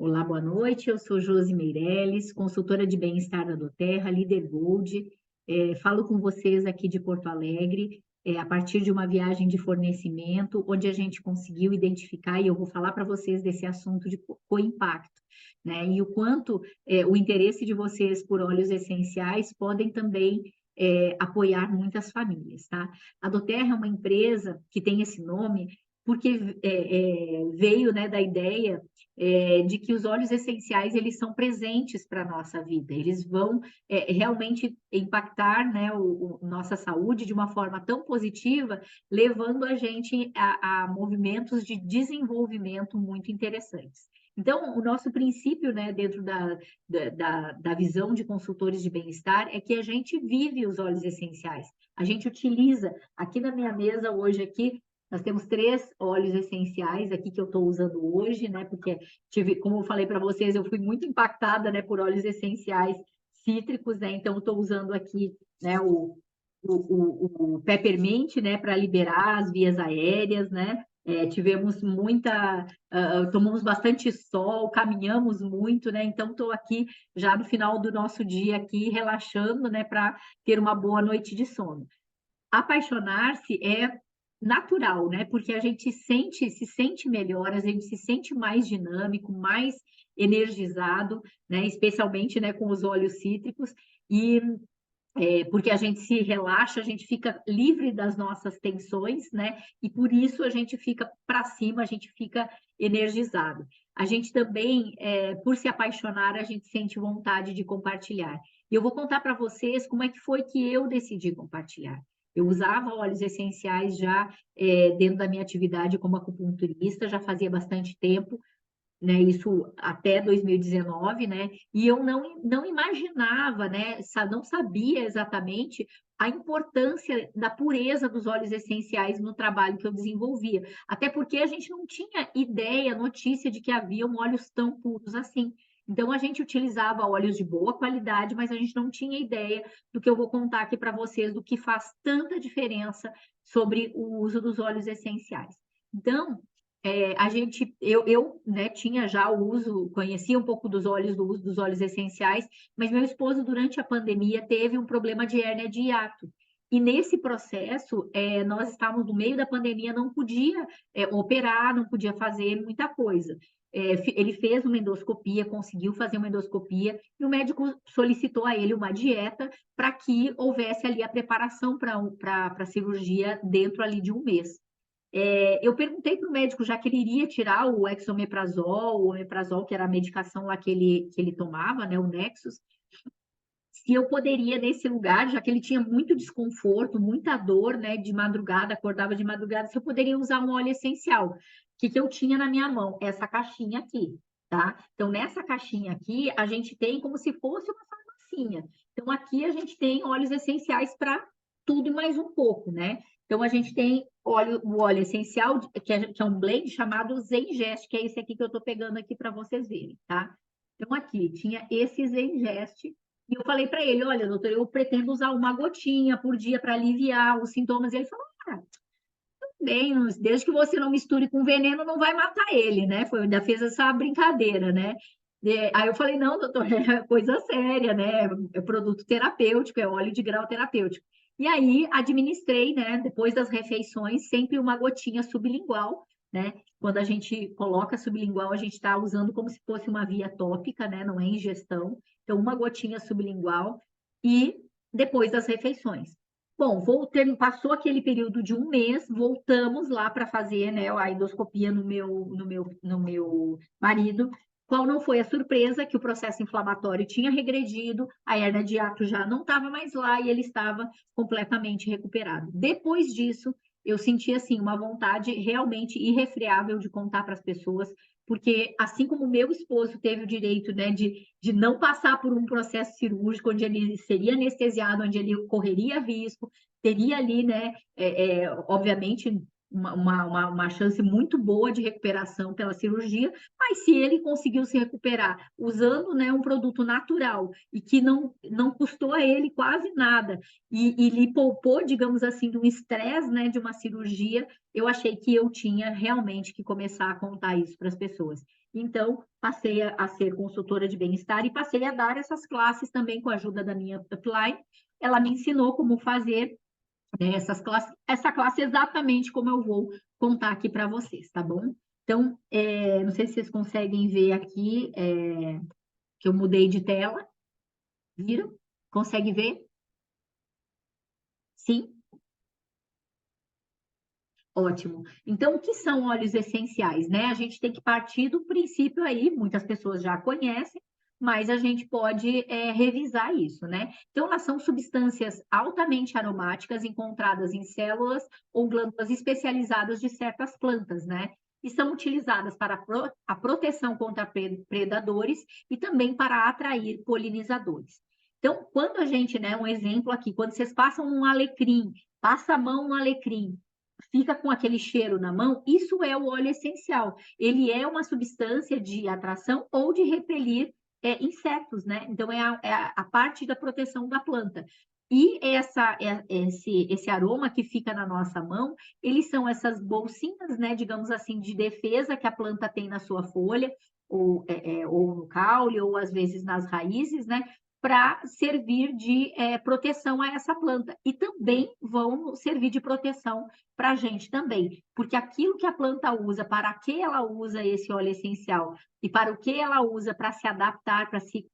Olá, boa noite. Eu sou Josi Meirelles, consultora de bem-estar da Doterra, líder Gold. Falo com vocês aqui de Porto Alegre, a partir de uma viagem de fornecimento, onde a gente conseguiu identificar, e eu vou falar para vocês desse assunto de co-impacto, né? E o quanto o interesse de vocês por óleos essenciais podem também apoiar muitas famílias, tá? A Doterra é uma empresa que tem esse nome porque veio, né, da ideia de que os óleos essenciais eles são presentes para a nossa vida, eles vão realmente impactar, né, nossa saúde de uma forma tão positiva, levando a gente a movimentos de desenvolvimento muito interessantes. Então, o nosso princípio, né, dentro da visão de consultores de bem-estar é que a gente vive os óleos essenciais, a gente utiliza. Aqui na minha mesa hoje aqui nós temos 3 óleos essenciais aqui que eu estou usando hoje, né? Porque como eu falei para vocês, eu fui muito impactada, né, por óleos essenciais cítricos, né? Então, estou usando aqui, né, o peppermint, né, para liberar as vias aéreas, né? Tivemos tomamos bastante sol, caminhamos muito, né? Então, estou aqui já no final do nosso dia aqui, relaxando, né, para ter uma boa noite de sono. Apaixonar-se é natural, né? Porque a gente se sente melhor, a gente se sente mais dinâmico, mais energizado, né? Especialmente, né, com os óleos cítricos e porque a gente se relaxa, a gente fica livre das nossas tensões, né? E por isso a gente fica para cima, a gente fica energizado. A gente também, por se apaixonar, a gente sente vontade de compartilhar. E eu vou contar para vocês como é que foi que eu decidi compartilhar. Eu usava óleos essenciais já dentro da minha atividade como acupunturista, já fazia bastante tempo, né, isso até 2019, né, e eu não imaginava, né, não sabia exatamente a importância da pureza dos óleos essenciais no trabalho que eu desenvolvia, até porque a gente não tinha ideia, notícia de que haviam óleos tão puros assim. Então, a gente utilizava óleos de boa qualidade, mas a gente não tinha ideia do que eu vou contar aqui para vocês, do que faz tanta diferença sobre o uso dos óleos essenciais. Então, né, tinha já o uso, conhecia um pouco dos óleos, do uso dos óleos essenciais, mas meu esposo, durante a pandemia, teve um problema de hérnia de hiato. E nesse processo, nós estávamos no meio da pandemia, não podia operar, não podia fazer muita coisa. Ele fez uma endoscopia, conseguiu fazer uma endoscopia, e o médico solicitou a ele uma dieta para que houvesse ali a preparação para a cirurgia dentro ali de um mês. Eu perguntei para o médico, já que ele iria tirar o o omeprazol, que era a medicação lá que ele tomava, né, o Nexus, se eu poderia, nesse lugar, já que ele tinha muito desconforto, muita dor, né, de madrugada, acordava de madrugada, se eu poderia usar um óleo essencial. O que eu tinha na minha mão? Essa caixinha aqui, tá? Então, nessa caixinha aqui, a gente tem como se fosse uma farmacinha. Então, aqui a gente tem óleos essenciais para tudo e mais um pouco, né? Então, a gente tem o óleo essencial, que é um blend chamado Zengest, que é esse aqui que eu estou pegando aqui para vocês verem, tá? Então, aqui tinha esse Zengest, e eu falei para ele: olha, doutor, eu pretendo usar uma gotinha por dia para aliviar os sintomas. E ele falou: ah, bem, desde que você não misture com veneno, não vai matar ele, né? Ainda fez essa brincadeira, né? Aí eu falei: não, doutor, é coisa séria, né? É produto terapêutico, é óleo de grau terapêutico. E aí administrei, né, depois das refeições, sempre uma gotinha sublingual, né? Quando a gente coloca sublingual, a gente está usando como se fosse uma via tópica, né? Não é ingestão. Então, uma gotinha sublingual e depois das refeições. Bom, passou aquele período de um mês, voltamos lá para fazer, né, a endoscopia no meu marido. Qual não foi a surpresa? Que o processo inflamatório tinha regredido, a hernia de hiato já não estava mais lá e ele estava completamente recuperado. Depois disso, eu senti assim uma vontade realmente irrefreável de contar para as pessoas, porque assim como meu esposo teve o direito, né, de não passar por um processo cirúrgico onde ele seria anestesiado, onde ele correria risco, teria ali, né, obviamente, uma chance muito boa de recuperação pela cirurgia, mas se ele conseguiu se recuperar usando, né, um produto natural e que não custou a ele quase nada e lhe poupou, digamos assim, de um estresse, né, de uma cirurgia, eu achei que eu tinha realmente que começar a contar isso para as pessoas. Então, passei a ser consultora de bem-estar e passei a dar essas classes também com a ajuda da minha upline. Ela me ensinou como fazer, né, essa classe exatamente como eu vou contar aqui para vocês, tá bom? Então, não sei se vocês conseguem ver aqui, que eu mudei de tela, viram? Consegue ver? Sim? Ótimo. Então, o que são óleos essenciais, né? A gente tem que partir do princípio aí, muitas pessoas já conhecem, mas a gente pode revisar isso, né? Então, elas são substâncias altamente aromáticas encontradas em células ou glândulas especializadas de certas plantas, né? E são utilizadas para a proteção contra predadores e também para atrair polinizadores. Então, quando a gente, né, um exemplo aqui, quando vocês passam um alecrim, passa a mão no alecrim, fica com aquele cheiro na mão, isso é o óleo essencial. Ele é uma substância de atração ou de repelir insetos, né? Então, é a parte da proteção da planta. E esse aroma que fica na nossa mão, eles são essas bolsinhas, né, digamos assim, de defesa que a planta tem na sua folha, ou no caule, ou às vezes nas raízes, né, para servir de proteção a essa planta. E também vão servir de proteção para a gente também, porque aquilo que a planta usa, para que ela usa esse óleo essencial e para o que ela usa para se adaptar,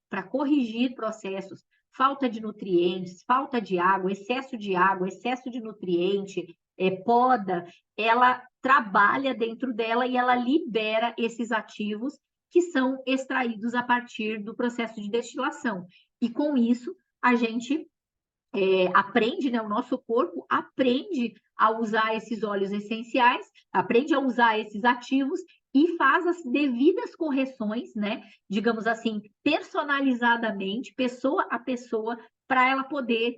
para corrigir processos, falta de nutrientes, falta de água, excesso de nutriente, poda, ela trabalha dentro dela e ela libera esses ativos que são extraídos a partir do processo de destilação. E com isso, a gente aprende, né, o nosso corpo aprende a usar esses óleos essenciais, aprende a usar esses ativos e faz as devidas correções, né, digamos assim, personalizadamente, pessoa a pessoa, para ela poder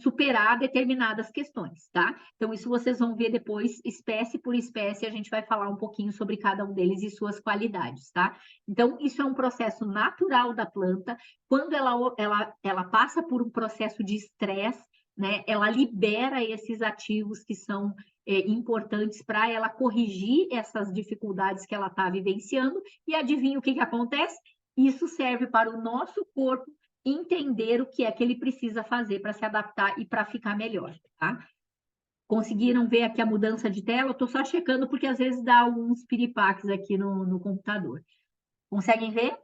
superar determinadas questões, tá? Então, isso vocês vão ver depois, espécie por espécie, a gente vai falar um pouquinho sobre cada um deles e suas qualidades, tá? Então, isso é um processo natural da planta. Quando ela passa por um processo de estresse, né, ela libera esses ativos que são importantes para ela corrigir essas dificuldades que ela está vivenciando, e adivinha o que acontece? Isso serve para o nosso corpo entender o que é que ele precisa fazer para se adaptar e para ficar melhor, tá? Conseguiram ver aqui a mudança de tela? Eu estou só checando porque às vezes dá alguns piripaques aqui no computador. Conseguem ver?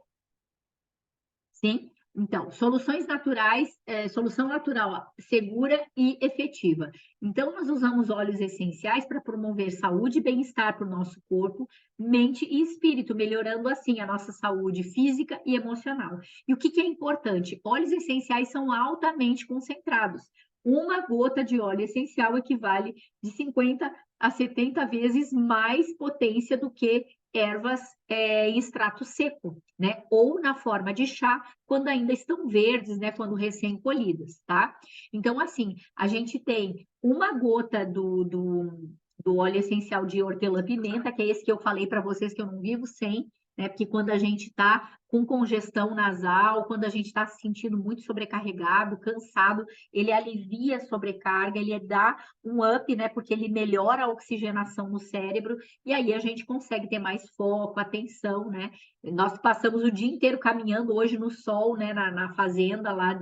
Sim? Então, soluções naturais, solução natural segura e efetiva. Então, nós usamos óleos essenciais para promover saúde e bem-estar para o nosso corpo, mente e espírito, melhorando assim a nossa saúde física e emocional. E o que é importante? Óleos essenciais são altamente concentrados. Uma gota de óleo essencial equivale de 50 a 70 vezes mais potência do que ervas em extrato seco, né? Ou na forma de chá, quando ainda estão verdes, né? Quando recém-colhidas, tá? Então, assim, a gente tem uma gota do óleo essencial de hortelã-pimenta, que é esse que eu falei para vocês que eu não vivo sem, né? Porque quando a gente está com congestão nasal, quando a gente está se sentindo muito sobrecarregado, cansado, ele alivia a sobrecarga, ele dá um up, né? Porque ele melhora a oxigenação no cérebro, e aí a gente consegue ter mais foco, atenção, né? Nós passamos o dia inteiro caminhando hoje no sol, né? Na fazenda lá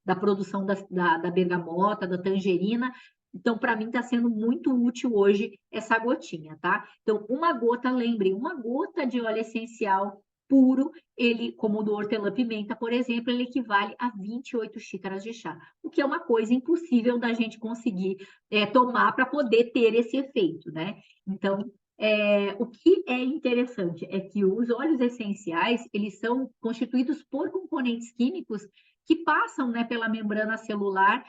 da produção da bergamota, da tangerina. Então, para mim, está sendo muito útil hoje essa gotinha, tá? Então, uma gota, lembrem, uma gota de óleo essencial puro, ele, como o do hortelã-pimenta, por exemplo, ele equivale a 28 xícaras de chá, o que é uma coisa impossível da gente conseguir tomar para poder ter esse efeito, né? Então, o que é interessante é que os óleos essenciais, eles são constituídos por componentes químicos que passam, né, pela membrana celular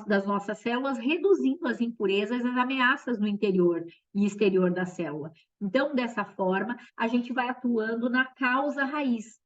das nossas células, reduzindo as impurezas e as ameaças no interior e exterior da célula. Então, dessa forma, a gente vai atuando na causa raiz,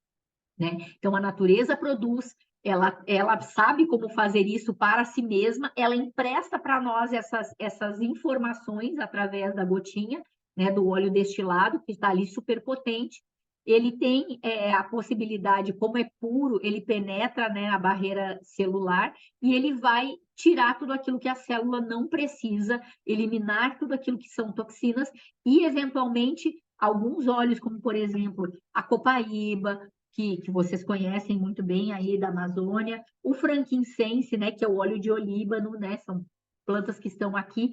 né? Então, a natureza produz ela sabe como fazer isso para si mesma, ela empresta para nós essas informações através da gotinha, né, do óleo destilado, que está ali super potente. Ele tem a possibilidade, como é puro, ele penetra, né, a barreira celular e ele vai tirar tudo aquilo que a célula não precisa, eliminar tudo aquilo que são toxinas e, eventualmente, alguns óleos, como por exemplo a copaíba, que vocês conhecem muito bem aí da Amazônia, o frankincense, né, que é o óleo de olíbano, né, são plantas que estão aqui,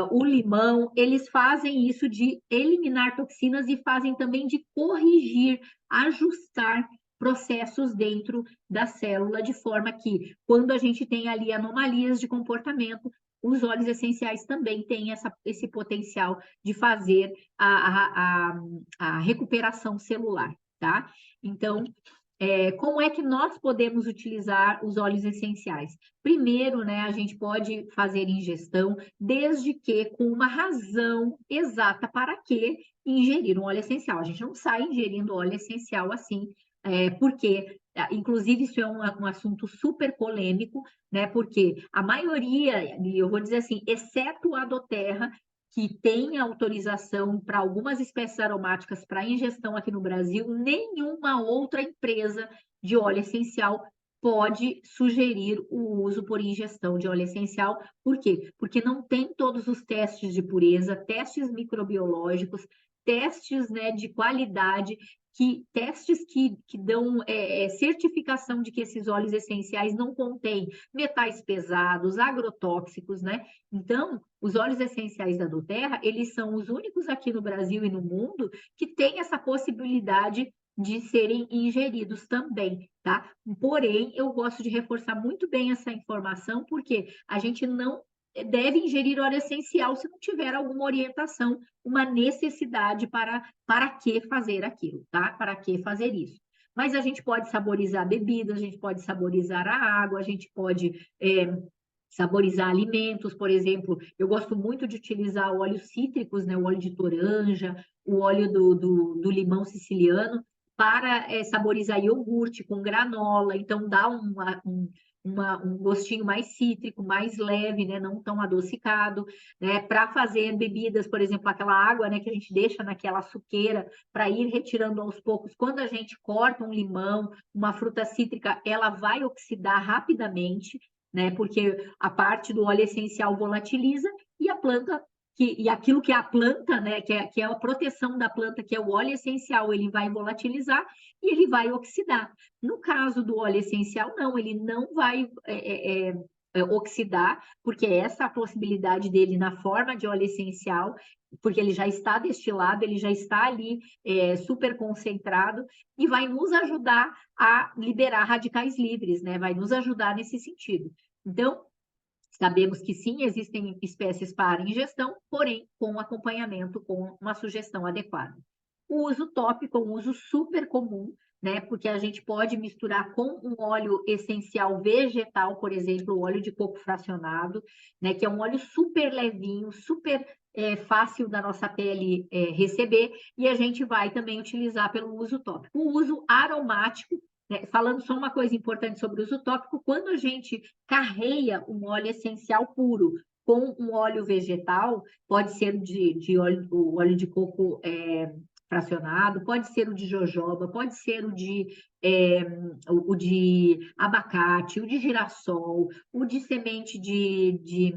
o limão, eles fazem isso de eliminar toxinas e fazem também de corrigir, ajustar processos dentro da célula, de forma que, quando a gente tem ali anomalias de comportamento, os óleos essenciais também têm esse potencial de fazer a recuperação celular, tá? Então, como é que nós podemos utilizar os óleos essenciais? Primeiro, né, a gente pode fazer ingestão, desde que com uma razão exata para que ingerir um óleo essencial. A gente não sai ingerindo óleo essencial assim, porque, inclusive, isso é um assunto super polêmico, né? Porque a maioria, e eu vou dizer assim, exceto a doTERRA, que tem autorização para algumas espécies aromáticas para ingestão aqui no Brasil, nenhuma outra empresa de óleo essencial pode sugerir o uso por ingestão de óleo essencial. Por quê? Porque não tem todos os testes de pureza, testes microbiológicos, testes, né, de qualidade, testes que dão certificação de que esses óleos essenciais não contêm metais pesados, agrotóxicos, né? Então, os óleos essenciais da doTERRA, eles são os únicos aqui no Brasil e no mundo que têm essa possibilidade de serem ingeridos também, tá? Porém, eu gosto de reforçar muito bem essa informação, porque a gente não deve ingerir óleo essencial se não tiver alguma orientação, uma necessidade para que fazer aquilo, tá? Para que fazer isso. Mas a gente pode saborizar bebidas, a gente pode saborizar a água, a gente pode saborizar alimentos, por exemplo, eu gosto muito de utilizar óleos cítricos, né, o óleo de toranja, o óleo do limão siciliano, para saborizar iogurte com granola, então dá um gostinho mais cítrico, mais leve, né, não tão adocicado, né, para fazer bebidas, por exemplo, aquela água, né, que a gente deixa naquela suqueira para ir retirando aos poucos. Quando a gente corta um limão, uma fruta cítrica, ela vai oxidar rapidamente, né? Porque a parte do óleo essencial volatiliza e a planta e aquilo que é a planta, né? Que é a proteção da planta, que é o óleo essencial, ele vai volatilizar e ele vai oxidar. No caso do óleo essencial, não, ele não vai oxidar, porque essa é a possibilidade dele na forma de óleo essencial, porque ele já está destilado, ele já está ali super concentrado e vai nos ajudar a liberar radicais livres, né? Vai nos ajudar nesse sentido. Então, sabemos que sim, existem espécies para ingestão, porém com acompanhamento, com uma sugestão adequada. O uso tópico é um uso super comum, né? Porque a gente pode misturar com um óleo essencial vegetal, por exemplo, o óleo de coco fracionado, né? Que é um óleo super levinho, super fácil da nossa pele receber, e a gente vai também utilizar pelo uso tópico. O uso aromático, né? Falando só uma coisa importante sobre o uso tópico, quando a gente carreia um óleo essencial puro com um óleo vegetal, pode ser o óleo de coco fracionado, pode ser o de jojoba, pode ser o de abacate, o de girassol, o de semente de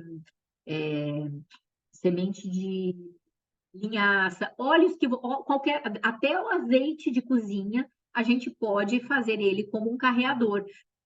linhaça, óleos que qualquer, até o azeite de cozinha, a gente pode fazer ele como um carreador.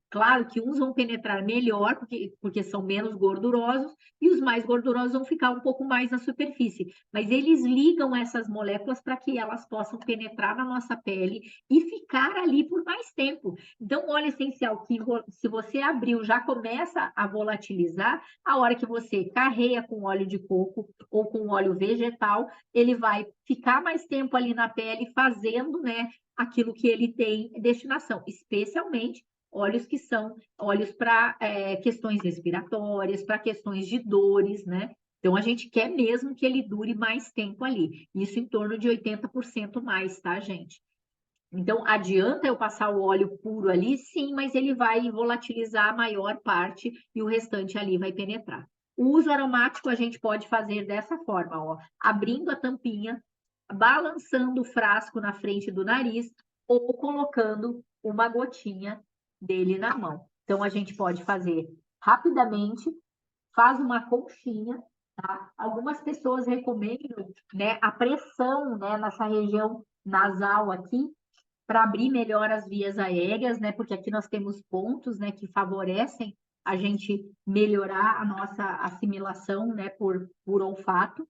Claro que uns vão penetrar melhor, porque são menos gordurosos, e os mais gordurosos vão ficar um pouco mais na superfície. Mas eles ligam essas moléculas para que elas possam penetrar na nossa pele e ficar ali por mais tempo. Então, o óleo essencial que, se você abriu, já começa a volatilizar, a hora que você carreia com óleo de coco ou com óleo vegetal, ele vai ficar mais tempo ali na pele, fazendo, né, aquilo que ele tem destinação, especialmente óleos que são óleos para questões respiratórias, para questões de dores, né? Então, a gente quer mesmo que ele dure mais tempo ali. Isso em torno de 80% mais, tá, gente? Então, adianta eu passar o óleo puro ali? Sim, mas ele vai volatilizar a maior parte e o restante ali vai penetrar. O uso aromático a gente pode fazer dessa forma, ó, abrindo a tampinha, balançando o frasco na frente do nariz ou colocando uma gotinha dele na mão. Então, a gente pode fazer rapidamente, faz uma conchinha, tá? Algumas pessoas recomendam, né, a pressão, né, nessa região nasal aqui, para abrir melhor as vias aéreas, né? Porque aqui nós temos pontos, né, que favorecem a gente melhorar a nossa assimilação, né, por olfato.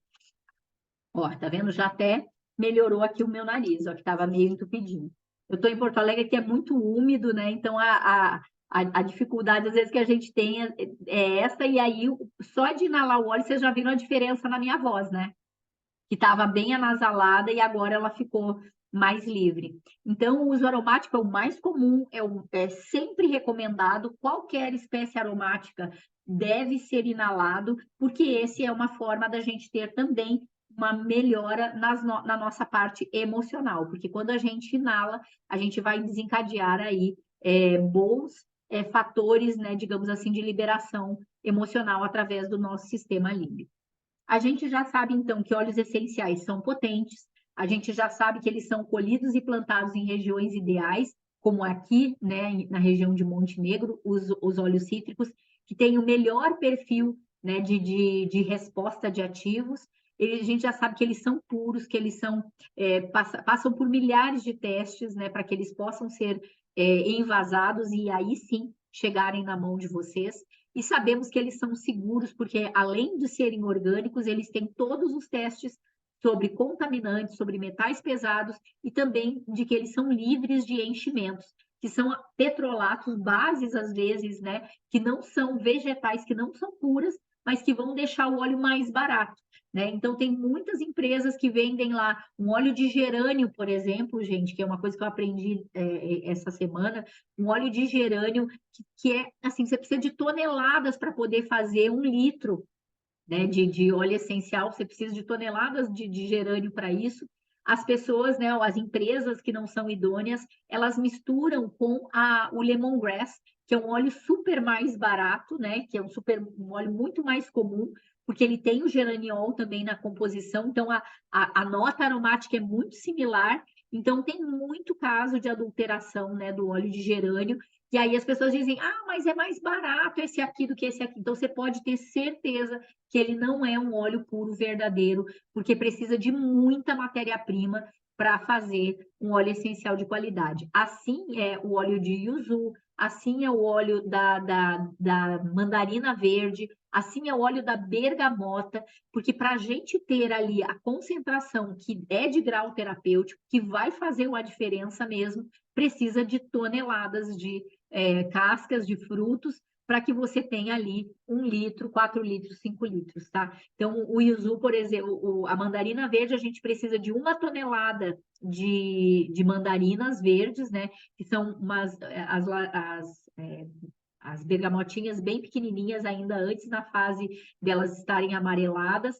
Ó, tá vendo? Já até melhorou aqui o meu nariz, ó, que estava meio entupidinho. Eu estou em Porto Alegre, que é muito úmido, né? Então a dificuldade às vezes que a gente tem é essa, e aí só de inalar o óleo vocês já viram a diferença na minha voz, né? Que estava bem anasalada e agora ela ficou mais livre. Então, o uso aromático é o mais comum, é sempre recomendado, qualquer espécie aromática deve ser inalado, porque esse é uma forma da gente ter também uma melhora na nossa parte emocional, porque quando a gente inala, a gente vai desencadear aí bons fatores, né, digamos assim, de liberação emocional através do nosso sistema límbico. A gente já sabe, então, que óleos essenciais são potentes, a gente já sabe que eles são colhidos e plantados em regiões ideais, como aqui, né, na região de Montenegro, os óleos cítricos, que têm o melhor perfil, né, de resposta de ativos. A gente já sabe que eles são puros, que eles passam por milhares de testes, né, para que eles possam ser envasados e aí sim chegarem na mão de vocês. E sabemos que eles são seguros, porque além de serem orgânicos, eles têm todos os testes sobre contaminantes, sobre metais pesados e também de que eles são livres de enchimentos, que são petrolatos, bases às vezes, né, que não são vegetais, que não são puras, mas que vão deixar o óleo mais barato. Né? Então, tem muitas empresas que vendem lá um óleo de gerânio, por exemplo, gente, que é uma coisa que eu aprendi essa semana, um óleo de gerânio que é assim, você precisa de toneladas para poder fazer 1 litro, né, de óleo essencial, você precisa de toneladas de gerânio para isso. As pessoas, né, as empresas que não são idôneas, elas misturam com o lemongrass, que é um óleo super mais barato, né, que é um óleo muito mais comum, porque ele tem o geraniol também na composição, então a nota aromática é muito similar, então tem muito caso de adulteração, né, do óleo de gerânio, e aí as pessoas dizem, mas é mais barato esse aqui do que esse aqui. Então você pode ter certeza que ele não é um óleo puro verdadeiro, porque precisa de muita matéria-prima para fazer um óleo essencial de qualidade. Assim é o óleo de yuzu, assim é o óleo da mandarina verde, assim é o óleo da bergamota, porque para a gente ter ali a concentração que é de grau terapêutico, que vai fazer uma diferença mesmo, precisa de toneladas de cascas de frutos para que você tenha ali 1 litro, 4 litros, 5 litros, tá? Então, o yuzu, por exemplo, a mandarina verde, a gente precisa de 1 tonelada de mandarinas verdes, né? Que são as bergamotinhas bem pequenininhas, ainda antes na fase delas estarem amareladas,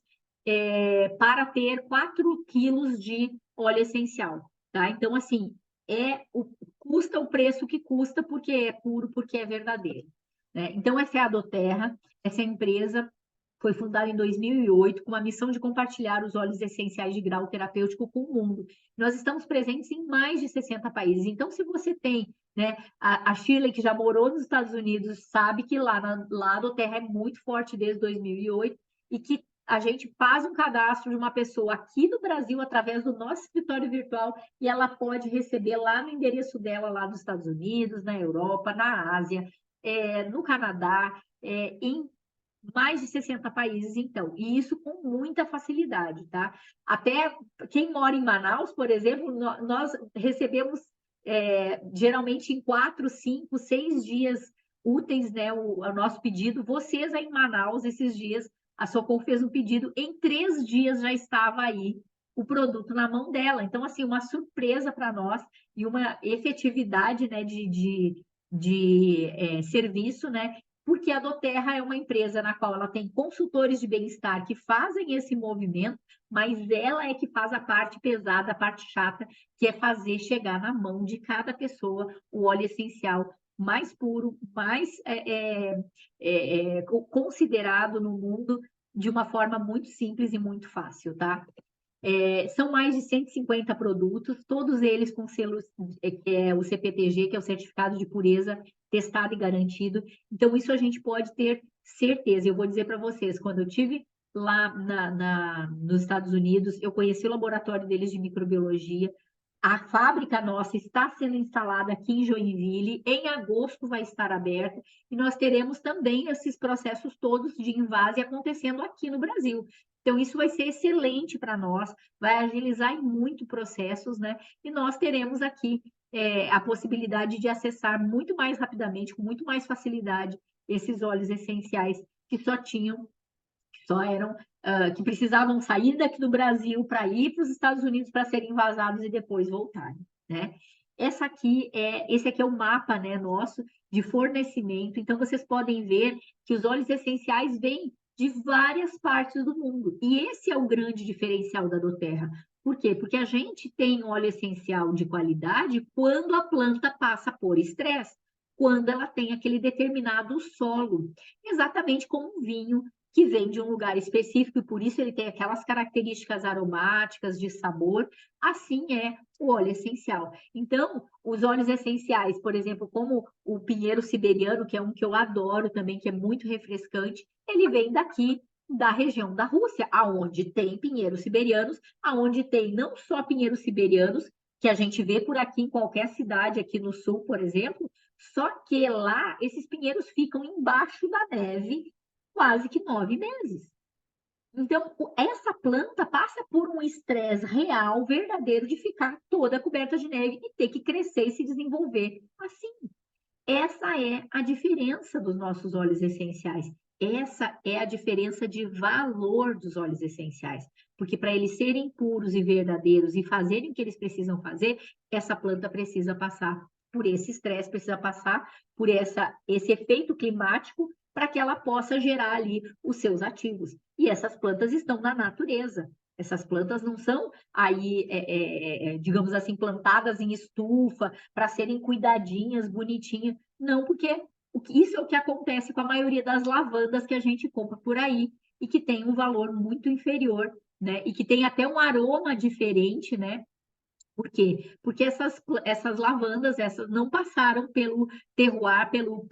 para ter 4 quilos de óleo essencial, tá? Então, assim, custa o preço que custa, porque é puro, porque é verdadeiro. Né? Então, essa é a Doterra, essa empresa foi fundada em 2008 com a missão de compartilhar os óleos essenciais de grau terapêutico com o mundo. Nós estamos presentes em mais de 60 países. Então, se você tem, né, a Shirley, que já morou nos Estados Unidos, sabe que lá a Doterra é muito forte desde 2008 e que a gente faz um cadastro de uma pessoa aqui no Brasil através do nosso escritório virtual e ela pode receber lá no endereço dela, lá dos Estados Unidos, na Europa, na Ásia, no Canadá, em mais de 60 países, então, e isso com muita facilidade, tá? Até quem mora em Manaus, por exemplo, nós recebemos geralmente em 4, 5, 6 dias úteis, né, o nosso pedido. Vocês aí em Manaus, esses dias, a Socorro fez um pedido, em 3 dias já estava aí o produto na mão dela. Então, assim, uma surpresa para nós e uma efetividade, né, de serviço, né, porque a Doterra é uma empresa na qual ela tem consultores de bem-estar que fazem esse movimento, mas ela é que faz a parte pesada, a parte chata, que é fazer chegar na mão de cada pessoa o óleo essencial mais puro, mais considerado no mundo de uma forma muito simples e muito fácil, tá? São mais de 150 produtos, todos eles com selos, que é o CPTG, que é o Certificado de Pureza testado e garantido. Então, isso a gente pode ter certeza. Eu vou dizer para vocês, quando eu tive lá nos Estados Unidos, eu conheci o laboratório deles de microbiologia. A fábrica nossa está sendo instalada aqui em Joinville, em agosto vai estar aberta, e nós teremos também esses processos todos de invase acontecendo aqui no Brasil. Então, isso vai ser excelente para nós, vai agilizar em muito processos, né? E nós teremos aqui a possibilidade de acessar muito mais rapidamente, com muito mais facilidade, esses óleos essenciais que só eram, que precisavam sair daqui do Brasil para ir para os Estados Unidos para serem vazados e depois voltarem, né? Esse aqui é o mapa, né, nosso de fornecimento. Então, vocês podem ver que os óleos essenciais vêm de várias partes do mundo. E esse é o grande diferencial da Doterra. Por quê? Porque a gente tem óleo essencial de qualidade quando a planta passa por estresse, quando ela tem aquele determinado solo, exatamente como um vinho que vem de um lugar específico e por isso ele tem aquelas características aromáticas de sabor, assim é o óleo essencial. Então, os óleos essenciais, por exemplo, como o pinheiro siberiano, que é um que eu adoro também, que é muito refrescante, ele vem daqui da região da Rússia, aonde tem pinheiros siberianos, aonde tem não só pinheiros siberianos, que a gente vê por aqui em qualquer cidade aqui no sul, por exemplo, só que lá esses pinheiros ficam embaixo da neve quase que 9 meses. Então, essa planta passa por um estresse real, verdadeiro, de ficar toda coberta de neve e ter que crescer e se desenvolver assim. Essa é a diferença dos nossos óleos essenciais. Essa é a diferença de valor dos óleos essenciais. Porque para eles serem puros e verdadeiros e fazerem o que eles precisam fazer, essa planta precisa passar por esse estresse, precisa passar por esse efeito climático para que ela possa gerar ali os seus ativos. E essas plantas estão na natureza. Essas plantas não são aí, digamos assim, plantadas em estufa para serem cuidadinhas, bonitinhas. Não, porque isso é o que acontece com a maioria das lavandas que a gente compra por aí e que tem um valor muito inferior, né? E que tem até um aroma diferente, né? Por quê? Porque essas lavandas, essas não passaram pelo terroir, pelo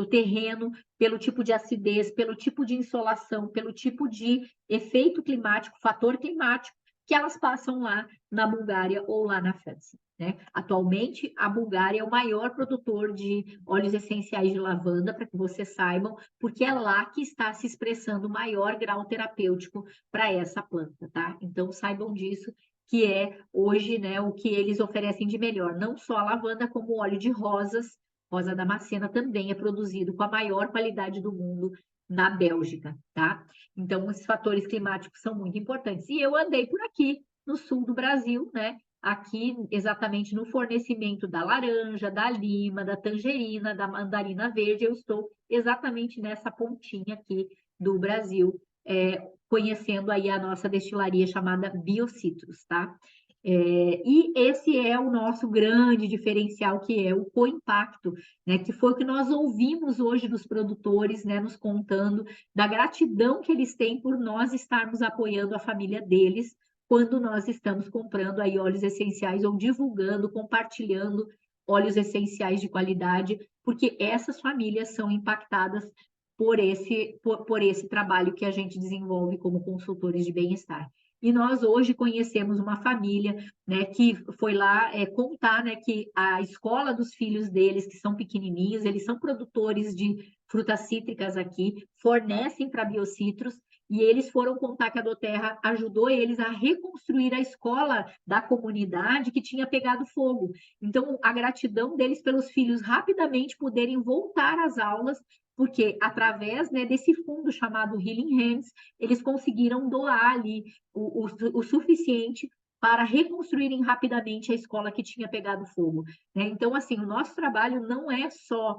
terreno, pelo tipo de acidez, pelo tipo de insolação, pelo tipo de efeito climático, fator climático, que elas passam lá na Bulgária ou lá na França, né? Atualmente, a Bulgária é o maior produtor de óleos essenciais de lavanda, para que vocês saibam, porque é lá que está se expressando o maior grau terapêutico para essa planta, tá? Então, saibam disso, que é hoje, né, o que eles oferecem de melhor. Não só a lavanda, como o óleo de rosas. Rosa damascena também é produzido com a maior qualidade do mundo na Bélgica, tá? Então, esses fatores climáticos são muito importantes. E eu andei por aqui, no sul do Brasil, né? Aqui, exatamente no fornecimento da laranja, da lima, da tangerina, da mandarina verde, eu estou exatamente nessa pontinha aqui do Brasil, conhecendo aí a nossa destilaria chamada Biocitrus, tá? E esse é o nosso grande diferencial, que é o co-impacto, né? Que foi o que nós ouvimos hoje dos produtores, né? Nos contando da gratidão que eles têm por nós estarmos apoiando a família deles quando nós estamos comprando aí óleos essenciais ou divulgando, compartilhando óleos essenciais de qualidade, porque essas famílias são impactadas por esse trabalho que a gente desenvolve como consultores de bem-estar. E nós hoje conhecemos uma família, né, que foi lá contar, né, que a escola dos filhos deles, que são pequenininhos, eles são produtores de frutas cítricas aqui, fornecem para Biocitrus, e eles foram contar que a Doterra ajudou eles a reconstruir a escola da comunidade que tinha pegado fogo. Então, a gratidão deles pelos filhos rapidamente poderem voltar às aulas, porque através, né, desse fundo chamado Healing Hands, eles conseguiram doar ali o suficiente para reconstruírem rapidamente a escola que tinha pegado fogo, né. Então, assim, o nosso trabalho não é só,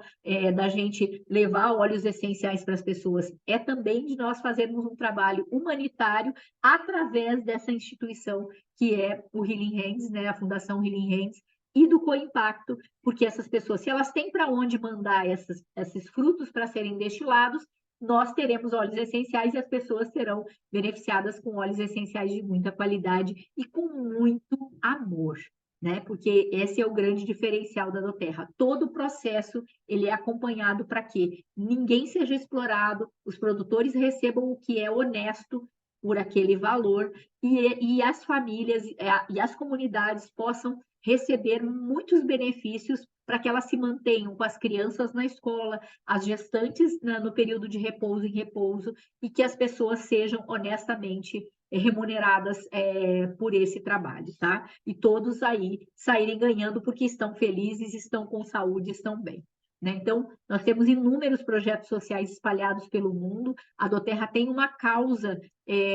da gente levar óleos essenciais para as pessoas, é também de nós fazermos um trabalho humanitário através dessa instituição que é o Healing Hands, né, a Fundação Healing Hands, e do Coimpacto, porque essas pessoas, se elas têm para onde mandar esses frutos para serem destilados, nós teremos óleos essenciais e as pessoas serão beneficiadas com óleos essenciais de muita qualidade e com muito amor, né? Porque esse é o grande diferencial da doTERRA. Todo o processo ele é acompanhado para que ninguém seja explorado, os produtores recebam o que é honesto por aquele valor e as famílias e as comunidades possam receber muitos benefícios para que elas se mantenham com as crianças na escola, as gestantes no período de repouso em repouso, e que as pessoas sejam honestamente remuneradas por esse trabalho, tá? E todos aí saírem ganhando porque estão felizes, estão com saúde, estão bem. Né? Então, nós temos inúmeros projetos sociais espalhados pelo mundo. A doTERRA tem uma causa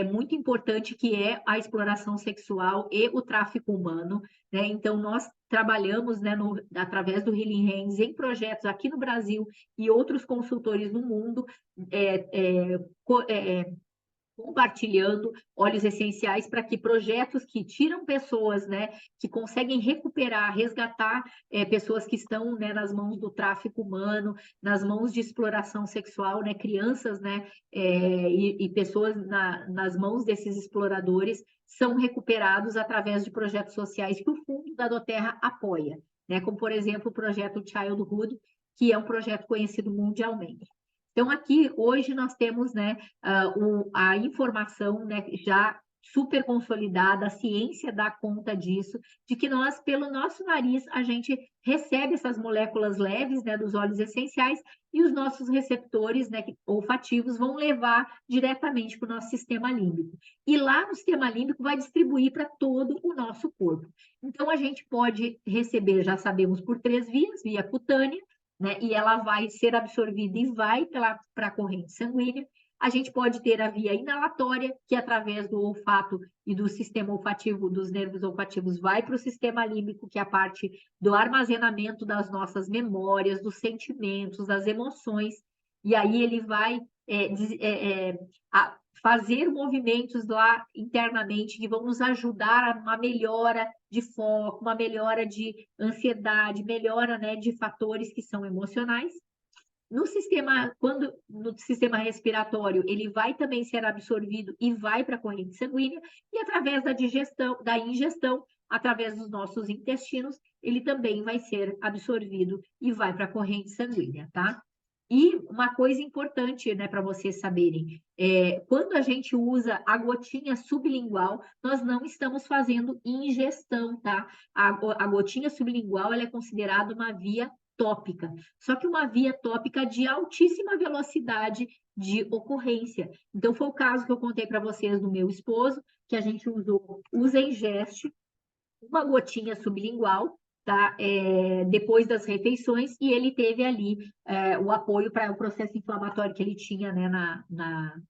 muito importante que é a exploração sexual e o tráfico humano. Né? Então, nós trabalhamos, né, através do Healing Hands em projetos aqui no Brasil e outros consultores no mundo, compartilhando óleos essenciais para que projetos que tiram pessoas, né, que conseguem recuperar, resgatar pessoas que estão, né, nas mãos do tráfico humano, nas mãos de exploração sexual, né, crianças, né, e pessoas nas mãos desses exploradores são recuperados através de projetos sociais que o Fundo da doTERRA apoia, né, como, por exemplo, o projeto Childhood, que é um projeto conhecido mundialmente. Então, aqui, hoje, nós temos, né, a informação, né, já super consolidada, a ciência dá conta disso, de que nós, pelo nosso nariz, a gente recebe essas moléculas leves, né, dos óleos essenciais, e os nossos receptores, né, olfativos vão levar diretamente para o nosso sistema límbico. E lá no sistema límbico vai distribuir para todo o nosso corpo. Então, a gente pode receber, já sabemos, por 3 vias, via cutânea, né, e ela vai ser absorvida e vai para a corrente sanguínea. A gente pode ter a via inalatória, que através do olfato e do sistema olfativo, dos nervos olfativos, vai para o sistema límbico, que é a parte do armazenamento das nossas memórias, dos sentimentos, das emoções, e aí ele vai fazer movimentos lá internamente que vão nos ajudar a uma melhora de foco, uma melhora de ansiedade, melhora, né, de fatores que são emocionais. No sistema respiratório, ele vai também ser absorvido e vai para a corrente sanguínea, e através da ingestão, através dos nossos intestinos, ele também vai ser absorvido e vai para a corrente sanguínea, tá? E uma coisa importante, né, para vocês saberem, quando a gente usa a gotinha sublingual, nós não estamos fazendo ingestão, tá? A gotinha sublingual, ela é considerada uma via tópica, só que uma via tópica de altíssima velocidade de ocorrência. Então, foi o caso que eu contei para vocês do meu esposo, que a gente usou o Zengest, uma gotinha sublingual, tá? Depois das refeições, e ele teve ali o apoio para o processo inflamatório que ele tinha, né,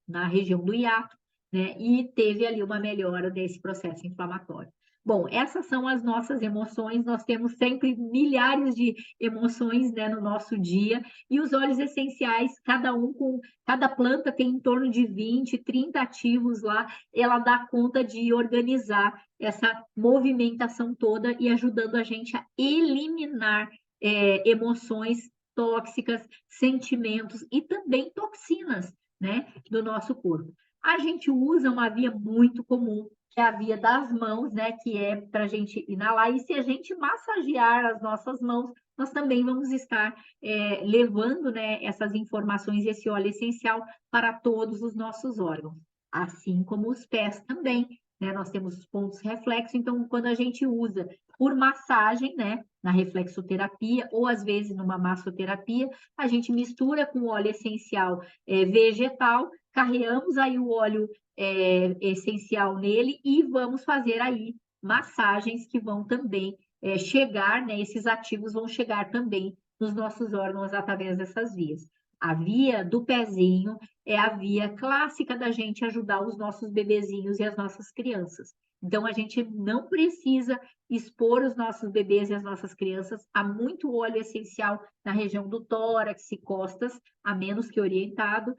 na região do hiato, né? E teve ali uma melhora desse processo inflamatório. Bom, essas são as nossas emoções, nós temos sempre milhares de emoções, né, no nosso dia, e os óleos essenciais, cada planta tem em torno de 20, 30 ativos lá, ela dá conta de organizar essa movimentação toda e ajudando a gente a eliminar emoções tóxicas, sentimentos e também toxinas, né, do nosso corpo. A gente usa uma via muito comum, que é a via das mãos, né, que é para a gente inalar, e se a gente massagear as nossas mãos, nós também vamos estar levando, né, essas informações, esse óleo essencial para todos os nossos órgãos, assim como os pés também, né? Nós temos os pontos reflexos, então quando a gente usa por massagem, né, na reflexoterapia ou às vezes numa massoterapia, a gente mistura com óleo essencial vegetal, carreamos aí o óleo essencial nele e vamos fazer aí massagens que vão também chegar, né, esses ativos vão chegar também nos nossos órgãos através dessas vias. A via do pezinho é a via clássica da gente ajudar os nossos bebezinhos e as nossas crianças. Então, a gente não precisa expor os nossos bebês e as nossas crianças a muito óleo essencial na região do tórax e costas, a menos que orientado,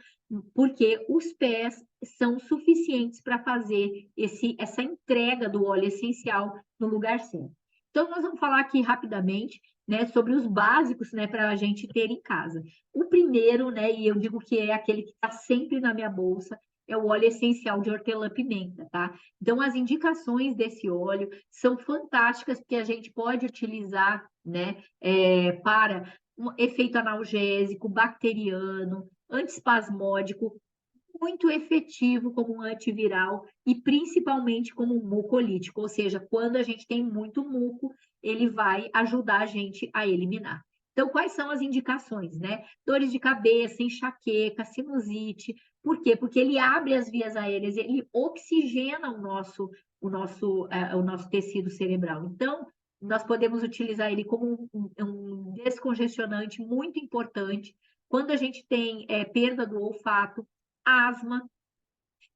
porque os pés são suficientes para fazer essa entrega do óleo essencial no lugar certo. Então, nós vamos falar aqui rapidamente, né, sobre os básicos, né, para a gente ter em casa. O primeiro, né, e eu digo que é aquele que está sempre na minha bolsa, é o óleo essencial de hortelã-pimenta, tá? Então, as indicações desse óleo são fantásticas, porque a gente pode utilizar, né, para um efeito analgésico, bacteriano, antiespasmódico, muito efetivo como um antiviral e principalmente como um mucolítico, ou seja, quando a gente tem muito muco, ele vai ajudar a gente a eliminar. Então, quais são as indicações, né? Dores de cabeça, enxaqueca, sinusite. Por quê? Porque ele abre as vias aéreas, ele oxigena o nosso tecido cerebral. Então, nós podemos utilizar ele como um descongestionante muito importante. Quando a gente tem perda do olfato, asma,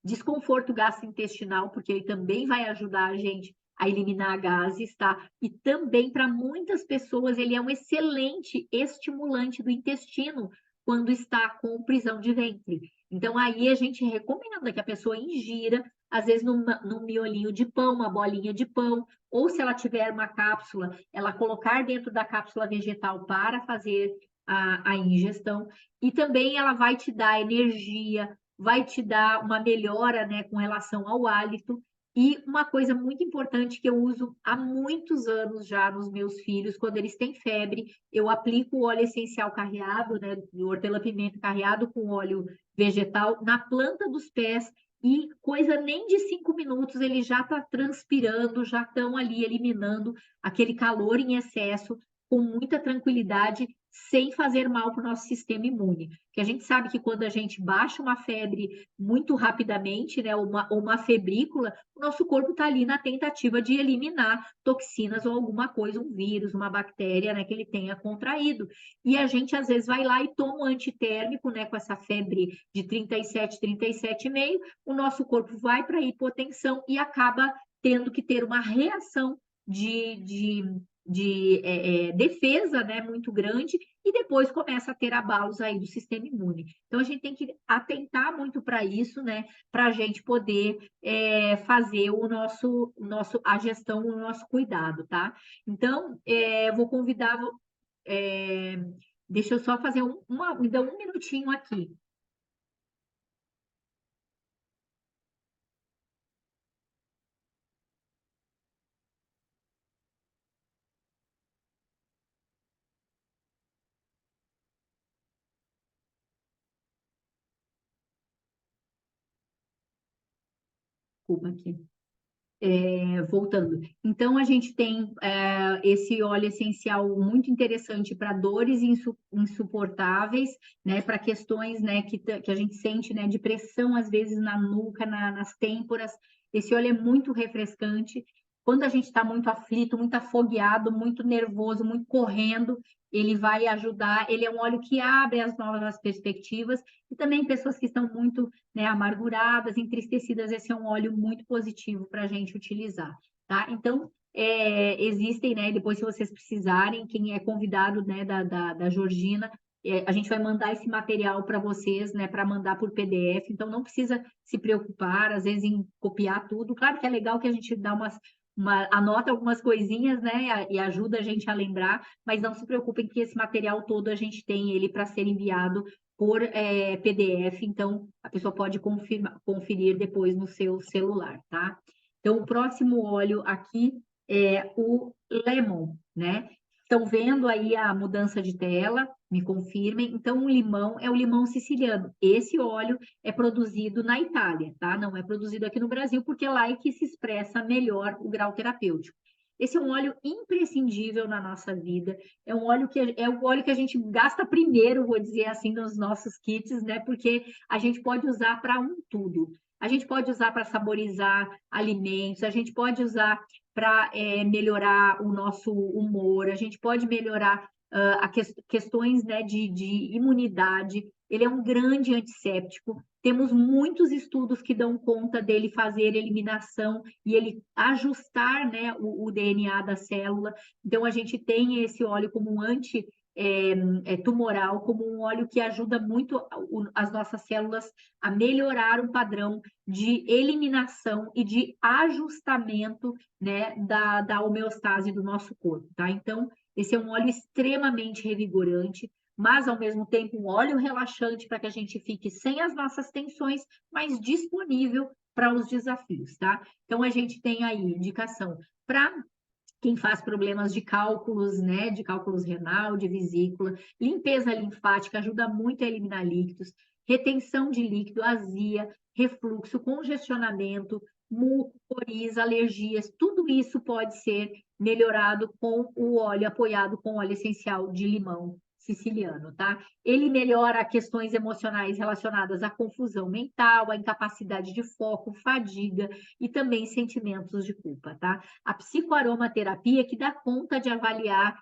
desconforto gastrointestinal, porque ele também vai ajudar a gente a eliminar gases, tá? E também, para muitas pessoas, ele é um excelente estimulante do intestino quando está com prisão de ventre. Então, aí a gente recomenda que a pessoa ingira, às vezes num miolinho de pão, uma bolinha de pão, ou se ela tiver uma cápsula, ela colocar dentro da cápsula vegetal para fazer a ingestão. E também ela vai te dar energia, vai te dar uma melhora, né, com relação ao hálito. E uma coisa muito importante que eu uso há muitos anos já nos meus filhos, quando eles têm febre, eu aplico o óleo essencial carreado, né, do hortelã-pimenta carreado com óleo vegetal na planta dos pés e coisa nem de 5 minutos ele já está transpirando, já estão ali eliminando aquele calor em excesso com muita tranquilidade, sem fazer mal para o nosso sistema imune. Porque a gente sabe que quando a gente baixa uma febre muito rapidamente, né, ou uma febrícula, o nosso corpo está ali na tentativa de eliminar toxinas ou alguma coisa, um vírus, uma bactéria, né, que ele tenha contraído. E a gente, às vezes, vai lá e toma um antitérmico, né, com essa febre de 37, 37,5, o nosso corpo vai para a hipotensão e acaba tendo que ter uma reação de defesa, né, muito grande, e depois começa a ter abalos aí do sistema imune. Então, a gente tem que atentar muito para isso, né, para a gente poder fazer a gestão, o nosso cuidado, tá? Então, vou convidar, é, deixa eu só fazer me dá um minutinho aqui. Desculpa aqui. Voltando. Então, a gente tem esse óleo essencial muito interessante para dores insuportáveis, né, para questões, né, que a gente sente, né, de pressão, às vezes, na nuca, nas têmporas. Esse óleo é muito refrescante. Quando a gente está muito aflito, muito afogueado, muito nervoso, muito correndo, ele vai ajudar. Ele é um óleo que abre as novas perspectivas e também pessoas que estão muito, né, amarguradas, entristecidas, esse é um óleo muito positivo para a gente utilizar, tá? Então, existem, né, depois se vocês precisarem, quem é convidado, né, da Georgina, a gente vai mandar esse material para vocês, né, para mandar por PDF, então não precisa se preocupar, às vezes, em copiar tudo. Claro que é legal que a gente dá anota algumas coisinhas, né, e ajuda a gente a lembrar, mas não se preocupem que esse material todo a gente tem ele para ser enviado por PDF, então a pessoa pode conferir depois no seu celular, tá? Então, o próximo óleo aqui é o Lemon, né? Estão vendo aí a mudança de tela? Me confirmem. Então, o limão é o limão siciliano. Esse óleo é produzido na Itália, tá? Não é produzido aqui no Brasil, porque lá é que se expressa melhor o grau terapêutico. Esse é um óleo imprescindível na nossa vida. É um óleo que é o óleo que a gente gasta primeiro, vou dizer assim, nos nossos kits, né? Porque a gente pode usar para tudo. A gente pode usar para saborizar alimentos, a gente pode usar para melhorar o nosso humor, a gente pode melhorar questões, né, de imunidade. ele é um grande antisséptico. Temos muitos estudos que dão conta dele fazer eliminação e ele ajustar, né, o DNA da célula. Então, a gente tem esse óleo como um tumoral, como um óleo que ajuda muito as nossas células a melhorar o padrão de eliminação e de ajustamento, né, da homeostase do nosso corpo, tá? Então, esse é um óleo extremamente revigorante, mas ao mesmo tempo um óleo relaxante para que a gente fique sem as nossas tensões, mas disponível para os desafios, tá? Então, a gente tem aí indicação para quem faz problemas de cálculos, né, de cálculos renal, de vesícula, limpeza linfática, ajuda muito a eliminar líquidos, retenção de líquido, azia, refluxo, congestionamento, muco, coriza, alergias, tudo isso pode ser melhorado com o óleo apoiado com óleo essencial de limão siciliano, tá? Ele melhora questões emocionais relacionadas à confusão mental, à incapacidade de foco, fadiga e também sentimentos de culpa, tá? A psicoaromaterapia que dá conta de avaliar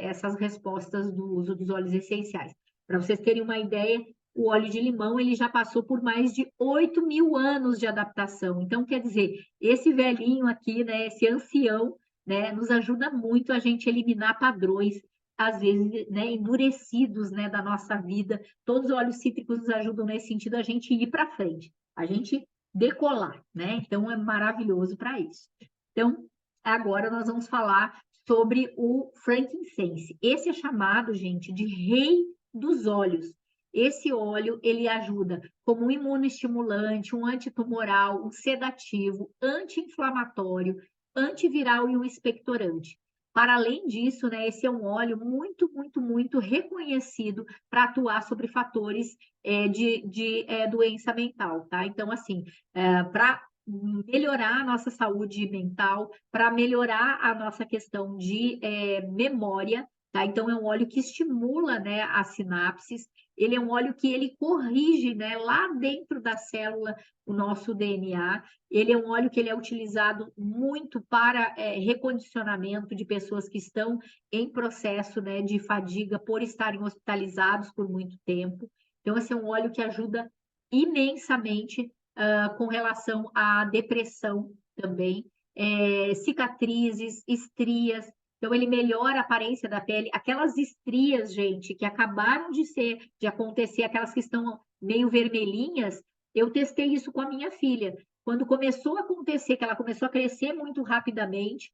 essas respostas do uso dos óleos essenciais. Para vocês terem uma ideia, o óleo de limão ele já passou por mais de 8.000 anos de adaptação. Então, quer dizer, esse velhinho aqui, né, esse ancião, né, nos ajuda muito a gente eliminar padrões, às vezes, né, endurecidos, né, da nossa vida. Todos os óleos cítricos nos ajudam nesse sentido a gente ir para frente, a gente decolar, né? Então, é maravilhoso para isso. Então, agora nós vamos falar sobre o frankincense. Esse é chamado, gente, de rei dos óleos. Esse óleo, ele ajuda como um imunoestimulante, um antitumoral, um sedativo, anti-inflamatório, antiviral e um expectorante. Para além disso, né, esse é um óleo muito, muito, muito reconhecido para atuar sobre fatores de doença mental, tá? Então, assim, para melhorar a nossa saúde mental, para melhorar a nossa questão de memória, tá? Então, é um óleo que estimula, né, as sinapses, ele é um óleo que ele corrige, né, lá dentro da célula o nosso DNA, ele é um óleo que ele é utilizado muito para recondicionamento de pessoas que estão em processo, né, de fadiga por estarem hospitalizados por muito tempo. Então, esse é um óleo que ajuda imensamente com relação à depressão também, cicatrizes, estrias. Então, ele melhora a aparência da pele. Aquelas estrias, gente, que acabaram de acontecer, aquelas que estão meio vermelhinhas, eu testei isso com a minha filha. Quando começou a acontecer, que ela começou a crescer muito rapidamente,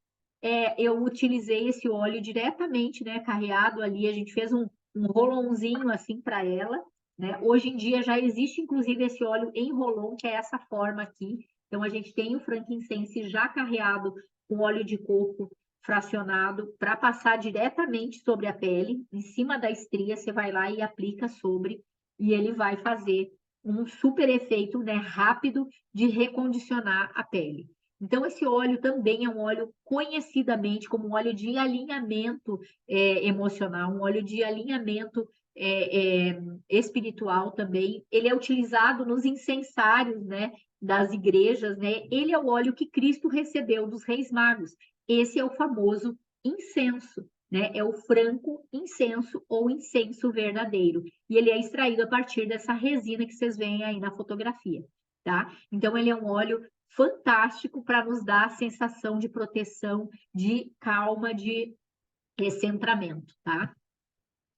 eu utilizei esse óleo diretamente, né, carreado ali, a gente fez um rolãozinho assim para ela, né? Hoje em dia já existe, inclusive, esse óleo em rolon, que é essa forma aqui. Então, a gente tem o frankincense já carreado com óleo de coco fracionado para passar diretamente sobre a pele, em cima da estria, você vai lá e aplica sobre, e ele vai fazer um super efeito, né, rápido de recondicionar a pele. Então, esse óleo também é um óleo conhecidamente como um óleo de alinhamento emocional, um óleo de alinhamento espiritual também. Ele é utilizado nos incensários, né, das igrejas, né? Ele é o óleo que Cristo recebeu dos Reis Magos. Esse é o famoso incenso, né? É o franco incenso ou incenso verdadeiro. E ele é extraído a partir dessa resina que vocês veem aí na fotografia, tá? Então, ele é um óleo fantástico para nos dar a sensação de proteção, de calma, de recentramento, tá?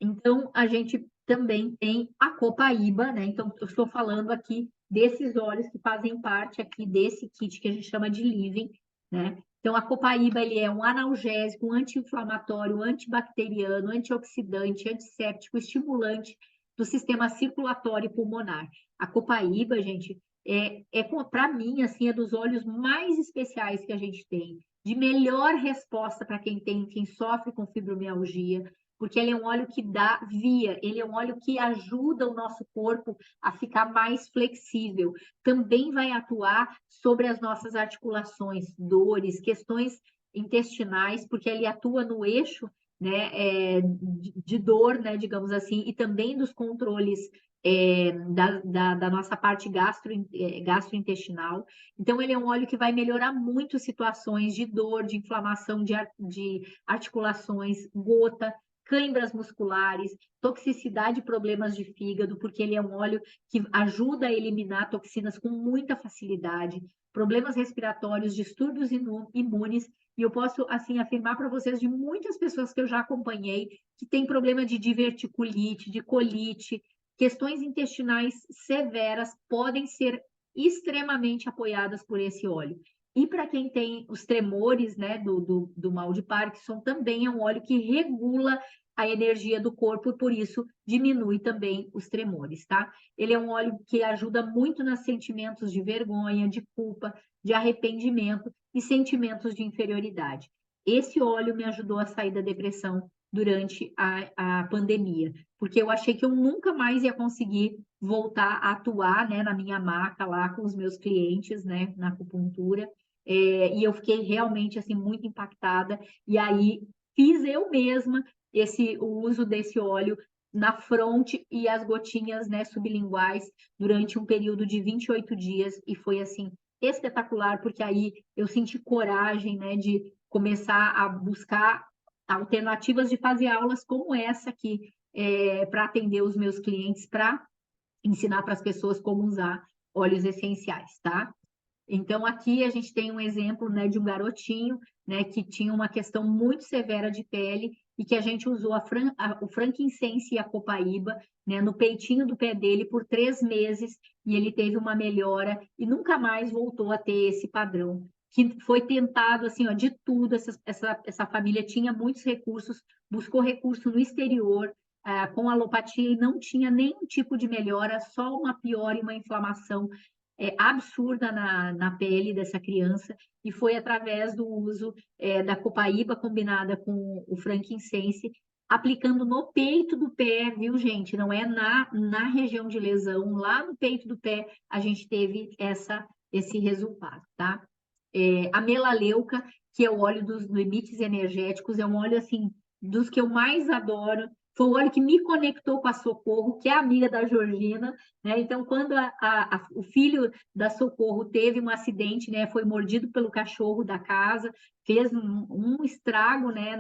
Então, a gente também tem a copaíba, né? Então, eu estou falando aqui desses óleos que fazem parte aqui desse kit que a gente chama de Living, né? Então, a copaíba, ele é um analgésico, um anti-inflamatório, antibacteriano, antioxidante, antisséptico, estimulante do sistema circulatório e pulmonar. A copaíba, gente, para mim, assim, é dos óleos mais especiais que a gente tem, de melhor resposta para quem sofre com fibromialgia, porque ele é um óleo que dá via, ele é um óleo que ajuda o nosso corpo a ficar mais flexível. Também vai atuar sobre as nossas articulações, dores, questões intestinais, porque ele atua no eixo, né, de dor, né, digamos assim, e também dos controles da nossa parte gastrointestinal. Então, ele é um óleo que vai melhorar muito situações de dor, de inflamação de articulações, gota, cãibras musculares, toxicidade e problemas de fígado, porque ele é um óleo que ajuda a eliminar toxinas com muita facilidade, problemas respiratórios, distúrbios imunes, e eu posso, assim, afirmar para vocês de muitas pessoas que eu já acompanhei que têm problema de diverticulite, de colite, questões intestinais severas podem ser extremamente apoiadas por esse óleo. E para quem tem os tremores, né, do mal de Parkinson, também é um óleo que regula a energia do corpo e por isso diminui também os tremores, tá? Ele é um óleo que ajuda muito nos sentimentos de vergonha, de culpa, de arrependimento e sentimentos de inferioridade. Esse óleo me ajudou a sair da depressão durante a pandemia, porque eu achei que eu nunca mais ia conseguir voltar a atuar, né, na minha maca lá com os meus clientes, né, na acupuntura, e eu fiquei realmente, assim, muito impactada, e aí fiz eu mesma o uso desse óleo na fronte e as gotinhas, né, sublinguais durante um período de 28 dias, e foi, assim, espetacular, porque aí eu senti coragem, né, de começar a buscar alternativas de fazer aulas como essa aqui, para atender os meus clientes, para ensinar para as pessoas como usar óleos essenciais, tá? Então, aqui a gente tem um exemplo, né, de um garotinho, né, que tinha uma questão muito severa de pele e que a gente usou o frankincense e a copaíba, né, no peitinho do pé dele por 3 meses e ele teve uma melhora e nunca mais voltou a ter esse padrão. Que foi tentado, assim, ó, de tudo, essa família tinha muitos recursos, buscou recurso no exterior, com alopatia e não tinha nenhum tipo de melhora, só uma piora e uma inflamação absurda na pele dessa criança, e foi através do uso da copaíba combinada com o frankincense, aplicando no peito do pé, viu, gente? Não é na região de lesão, lá no peito do pé, a gente teve esse resultado, tá? A melaleuca, que é o óleo dos limites energéticos, é um óleo, assim, dos que eu mais adoro. Foi o óleo que me conectou com a Socorro, que é amiga da Georgina, né? Então, quando o filho da Socorro teve um acidente, né? Foi mordido pelo cachorro da casa, fez um estrago, né?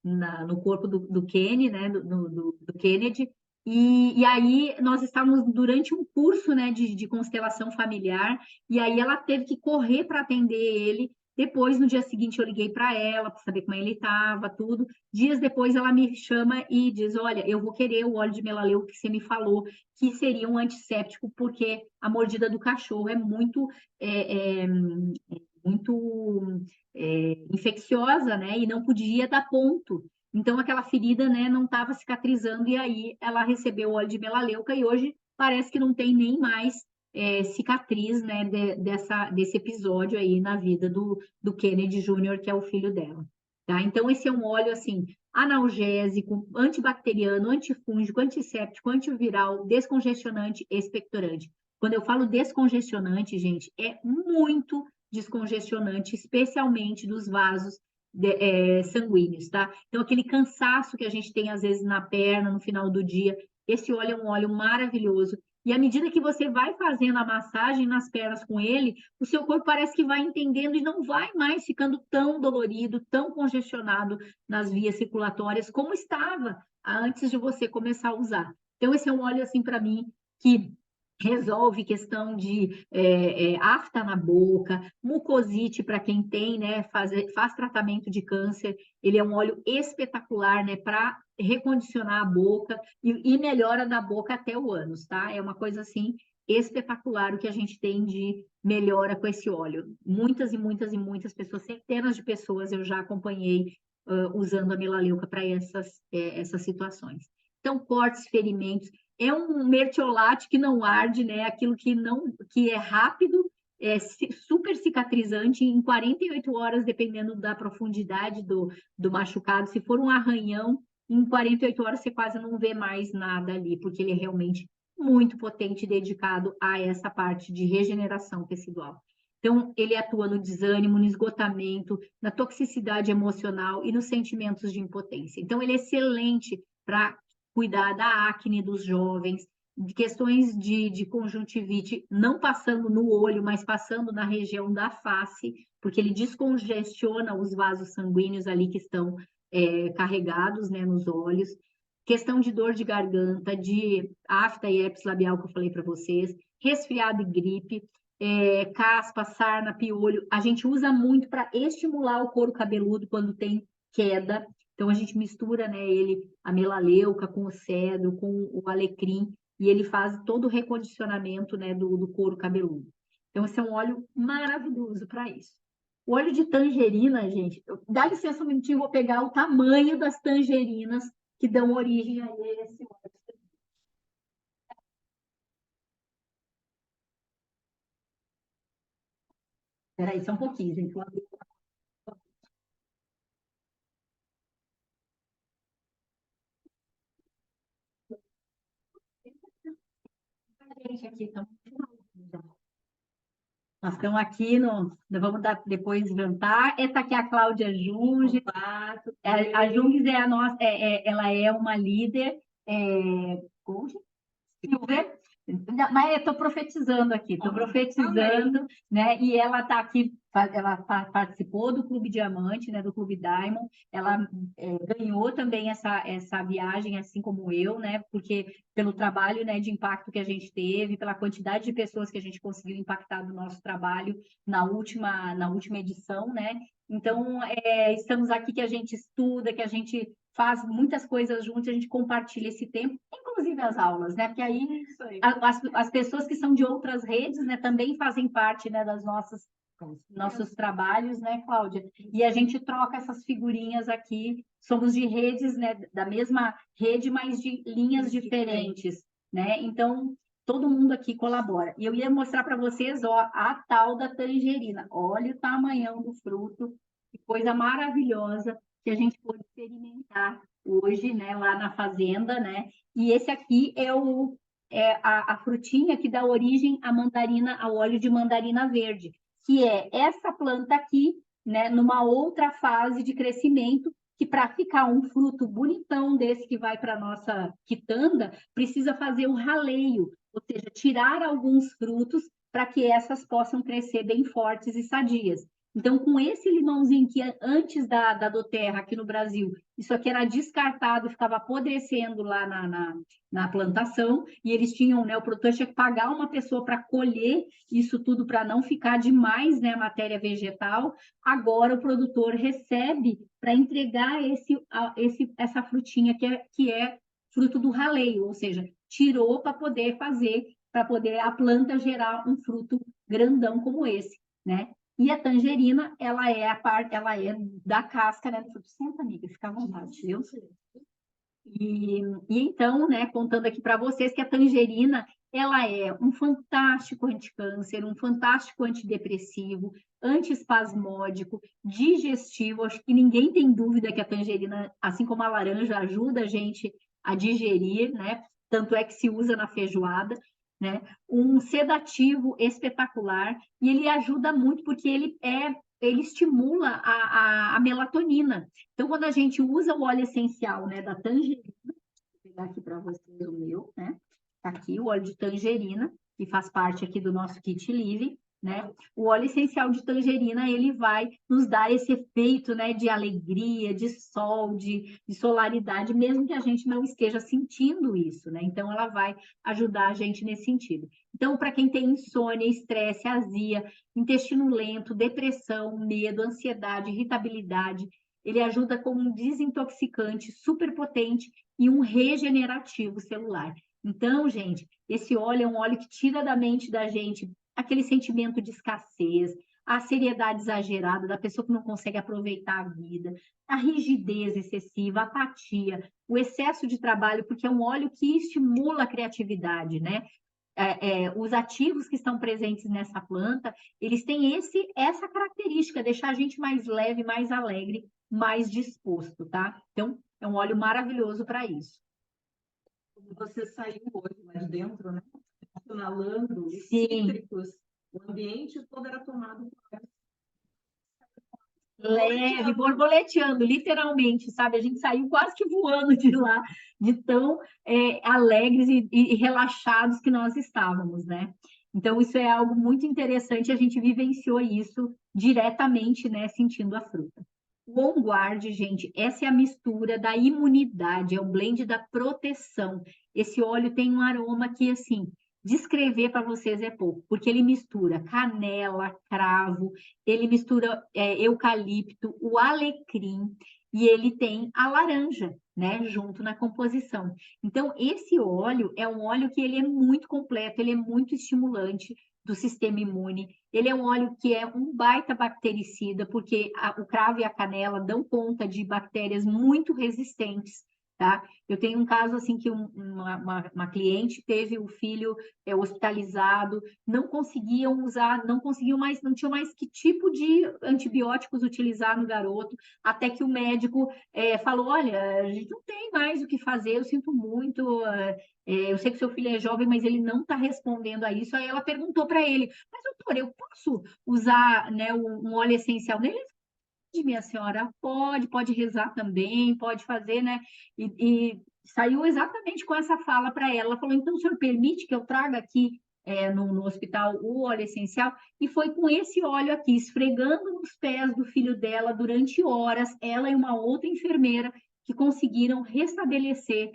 No corpo do Kenny, né? Do Kennedy. E aí nós estávamos durante um curso, né? De constelação familiar, e aí ela teve que correr para atender ele. Depois, no dia seguinte, eu liguei para ela para saber como ele estava, tudo. Dias depois, ela me chama e diz: Olha, eu vou querer o óleo de melaleuca que você me falou, que seria um antisséptico, porque a mordida do cachorro é muito infecciosa, né? E não podia dar ponto. Então, aquela ferida, né, não estava cicatrizando, e aí ela recebeu o óleo de melaleuca e hoje parece que não tem nem mais cicatriz, né, desse episódio aí na vida do Kennedy Júnior, que é o filho dela. Tá? Então, esse é um óleo, assim, analgésico, antibacteriano, antifúngico, antisséptico, antiviral, descongestionante, expectorante. Quando eu falo descongestionante, gente, é muito descongestionante, especialmente dos vasos sanguíneos, tá? Então, aquele cansaço que a gente tem, às vezes, na perna, no final do dia, esse óleo é um óleo maravilhoso. E à medida que você vai fazendo a massagem nas pernas com ele, o seu corpo parece que vai entendendo e não vai mais ficando tão dolorido, tão congestionado nas vias circulatórias como estava antes de você começar a usar. Então, esse é um óleo, assim, para mim, que resolve questão de afta na boca, mucosite para quem tem, né, faz tratamento de câncer. Ele é um óleo espetacular, né, para recondicionar a boca e melhora da boca até o ânus, tá? É uma coisa assim espetacular o que a gente tem de melhora com esse óleo. Muitas e muitas e muitas pessoas, centenas de pessoas eu já acompanhei usando a melaleuca para essas situações. Então, cortes, ferimentos, é um mertiolate que não arde, né? Aquilo que é rápido, super cicatrizante em 48 horas, dependendo da profundidade do machucado. Se for um arranhão, em 48 horas você quase não vê mais nada ali, porque ele é realmente muito potente e dedicado a essa parte de regeneração tecidual. Então, ele atua no desânimo, no esgotamento, na toxicidade emocional e nos sentimentos de impotência. Então, ele é excelente para cuidar da acne dos jovens, de questões de conjuntivite, não passando no olho, mas passando na região da face, porque ele descongestiona os vasos sanguíneos ali que estão carregados, né, nos olhos. Questão de dor de garganta, de afta e herpes labial que eu falei para vocês, resfriado e gripe, caspa, sarna, piolho. A gente usa muito para estimular o couro cabeludo quando tem queda. Então a gente mistura, né, ele, a melaleuca com o cedro, com o alecrim, e ele faz todo o recondicionamento, né, do couro cabeludo. Então esse é um óleo maravilhoso para isso. O óleo de tangerina, gente, dá licença um minutinho, eu vou pegar o tamanho das tangerinas que dão origem a esse óleo. Peraí, só um pouquinho, gente. Vou abrir pra gente aqui. Então, nós estamos aqui nós vamos dar depois jantar. Essa aqui é a Cláudia Junges. A Junges é a nossa, ela é uma líder. Coach? Silver, mas eu estou profetizando aqui, estou profetizando, né? E ela está aqui, ela participou do Clube Diamante, né? Do Clube Diamond, ela ganhou também essa viagem, assim como eu, né? Porque pelo trabalho, né, de impacto que a gente teve, pela quantidade de pessoas que a gente conseguiu impactar no nosso trabalho na última edição, né? Então, estamos aqui que a gente estuda, que a gente faz muitas coisas juntos, a gente compartilha esse tempo, inclusive as aulas, né? Porque aí as pessoas que são de outras redes, né, também fazem parte, né, das nossos trabalhos, né, Cláudia? E a gente troca essas figurinhas aqui, somos de redes, né, da mesma rede, mas de linhas diferentes, né? Então, todo mundo aqui colabora. E eu ia mostrar para vocês, ó, a tal da tangerina. Olha o tamanhão do fruto, que coisa maravilhosa que a gente pôde experimentar hoje, né, lá na fazenda, né? E esse aqui é a frutinha que dá origem à mandarina, ao óleo de mandarina verde, que é essa planta aqui, né, numa outra fase de crescimento, que para ficar um fruto bonitão desse que vai para a nossa quitanda, precisa fazer o raleio, ou seja, tirar alguns frutos para que essas possam crescer bem fortes e sadias. Então, com esse limãozinho que antes da Doterra aqui no Brasil, isso aqui era descartado, ficava apodrecendo lá na plantação, e eles tinham, né, o produtor tinha que pagar uma pessoa para colher isso tudo para não ficar demais, né, matéria vegetal. Agora o produtor recebe para entregar essa frutinha que é fruto do raleio, ou seja, tirou para poder fazer, para poder a planta gerar um fruto grandão como esse, né? E a tangerina, ela é da casca, né? Senta, amiga, fica à vontade, viu? E então, né, contando aqui para vocês que a tangerina, ela é um fantástico anticâncer, um fantástico antidepressivo, antiespasmódico, digestivo. Acho que ninguém tem dúvida que a tangerina, assim como a laranja, ajuda a gente a digerir, né? Tanto é que se usa na feijoada, né? Um sedativo espetacular, e ele ajuda muito porque ele estimula a melatonina. Então, quando a gente usa o óleo essencial, né, da tangerina, vou pegar aqui para vocês o meu, né? Tá aqui o óleo de tangerina, que faz parte aqui do nosso kit livre, né? O óleo essencial de tangerina, ele vai nos dar esse efeito, né, de alegria, de sol, de solaridade, mesmo que a gente não esteja sentindo isso, né? Então, ela vai ajudar a gente nesse sentido. Então, para quem tem insônia, estresse, azia, intestino lento, depressão, medo, ansiedade, irritabilidade, ele ajuda como um desintoxicante super potente e um regenerativo celular. Então, gente, esse óleo é um óleo que tira da mente da gente aquele sentimento de escassez, a seriedade exagerada da pessoa que não consegue aproveitar a vida, a rigidez excessiva, a apatia, o excesso de trabalho, porque é um óleo que estimula a criatividade, né? Os ativos que estão presentes nessa planta, eles têm essa característica, deixar a gente mais leve, mais alegre, mais disposto, tá? Então, é um óleo maravilhoso para isso. Você saiu hoje lá de dentro, né? Inalando os Sim, cítricos, o ambiente todo era tomado por leve, borboleteando, literalmente, sabe? A gente saiu quase que voando de lá, de tão alegres e relaxados que nós estávamos, né? Então, isso é algo muito interessante, a gente vivenciou isso diretamente, né? Sentindo a fruta. O On Guard, gente, essa é a mistura da imunidade, é o blend da proteção. Esse óleo tem um aroma que, assim, descrever para vocês é pouco, porque ele mistura canela, cravo, ele mistura eucalipto, o alecrim e ele tem a laranja, né, junto na composição. Então, esse óleo é um óleo que ele é muito completo, ele é muito estimulante do sistema imune. Ele é um óleo que é um baita bactericida, porque o cravo e a canela dão conta de bactérias muito resistentes, tá? Eu tenho um caso assim que uma cliente teve o filho hospitalizado, não conseguiam usar, não conseguiam mais, não tinham mais que tipo de antibióticos utilizar no garoto, até que o médico falou, olha, a gente não tem mais o que fazer, eu sinto muito, eu sei que seu filho é jovem, mas ele não está respondendo a isso. Aí ela perguntou para ele, mas doutor, eu posso usar, né, um óleo essencial nele? Pode, minha senhora, pode rezar também, pode fazer, né? E saiu exatamente com essa fala para ela. Ela falou, então o senhor permite que eu traga aqui no hospital o óleo essencial? E foi com esse óleo aqui, esfregando nos pés do filho dela durante horas, ela e uma outra enfermeira que conseguiram restabelecer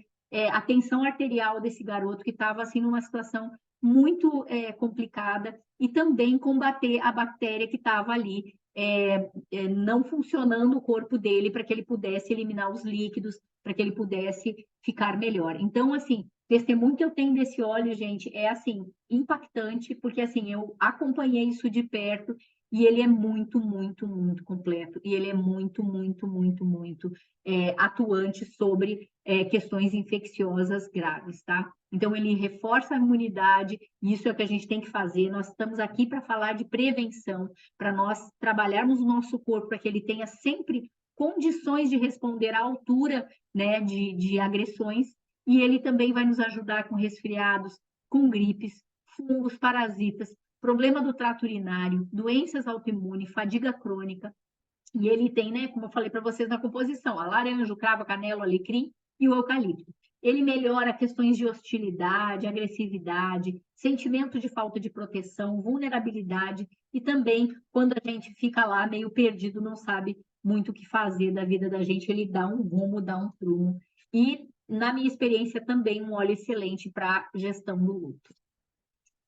a tensão arterial desse garoto que estava assim numa situação muito complicada e também combater a bactéria que estava ali não funcionando o corpo dele para que ele pudesse eliminar os líquidos, para que ele pudesse ficar melhor. Então, assim, testemunho que eu tenho desse óleo, gente, é assim, impactante, porque assim, eu acompanhei isso de perto e ele é muito, muito, muito completo. E ele é muito, muito, muito, muito atuante sobre questões infecciosas graves, tá? Então, ele reforça a imunidade, e isso é o que a gente tem que fazer. Nós estamos aqui para falar de prevenção, para nós trabalharmos o nosso corpo para que ele tenha sempre condições de responder à altura, né, de agressões, e ele também vai nos ajudar com resfriados, com gripes, fungos, parasitas, problema do trato urinário, doenças autoimunes, fadiga crônica, e ele tem, né, como eu falei para vocês na composição, a laranja, o cravo, a canela, o alecrim e o eucalipto. Ele melhora questões de hostilidade, agressividade, sentimento de falta de proteção, vulnerabilidade e também quando a gente fica lá meio perdido, não sabe muito o que fazer da vida da gente, ele dá um rumo, dá um prumo. E, na minha experiência, também um óleo excelente para gestão do luto.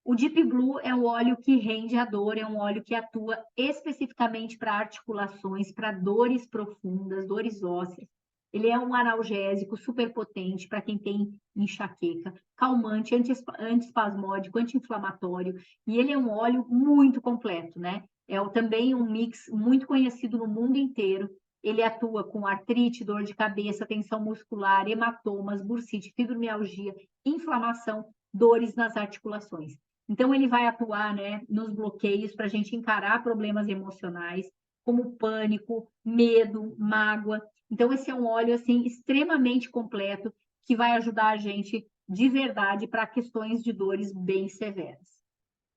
O Deep Blue é um óleo que rende a dor, é um óleo que atua especificamente para articulações, para dores profundas, dores ósseas. Ele é um analgésico super potente para quem tem enxaqueca, calmante, antiespasmódico, anti-inflamatório, e ele é um óleo muito completo, né? Também um mix muito conhecido no mundo inteiro. Ele atua com artrite, dor de cabeça, tensão muscular, hematomas, bursite, fibromialgia, inflamação, dores nas articulações. Então, ele vai atuar, né, nos bloqueios para a gente encarar problemas emocionais, como pânico, medo, mágoa. Então, esse é um óleo, assim, extremamente completo, que vai ajudar a gente de verdade para questões de dores bem severas.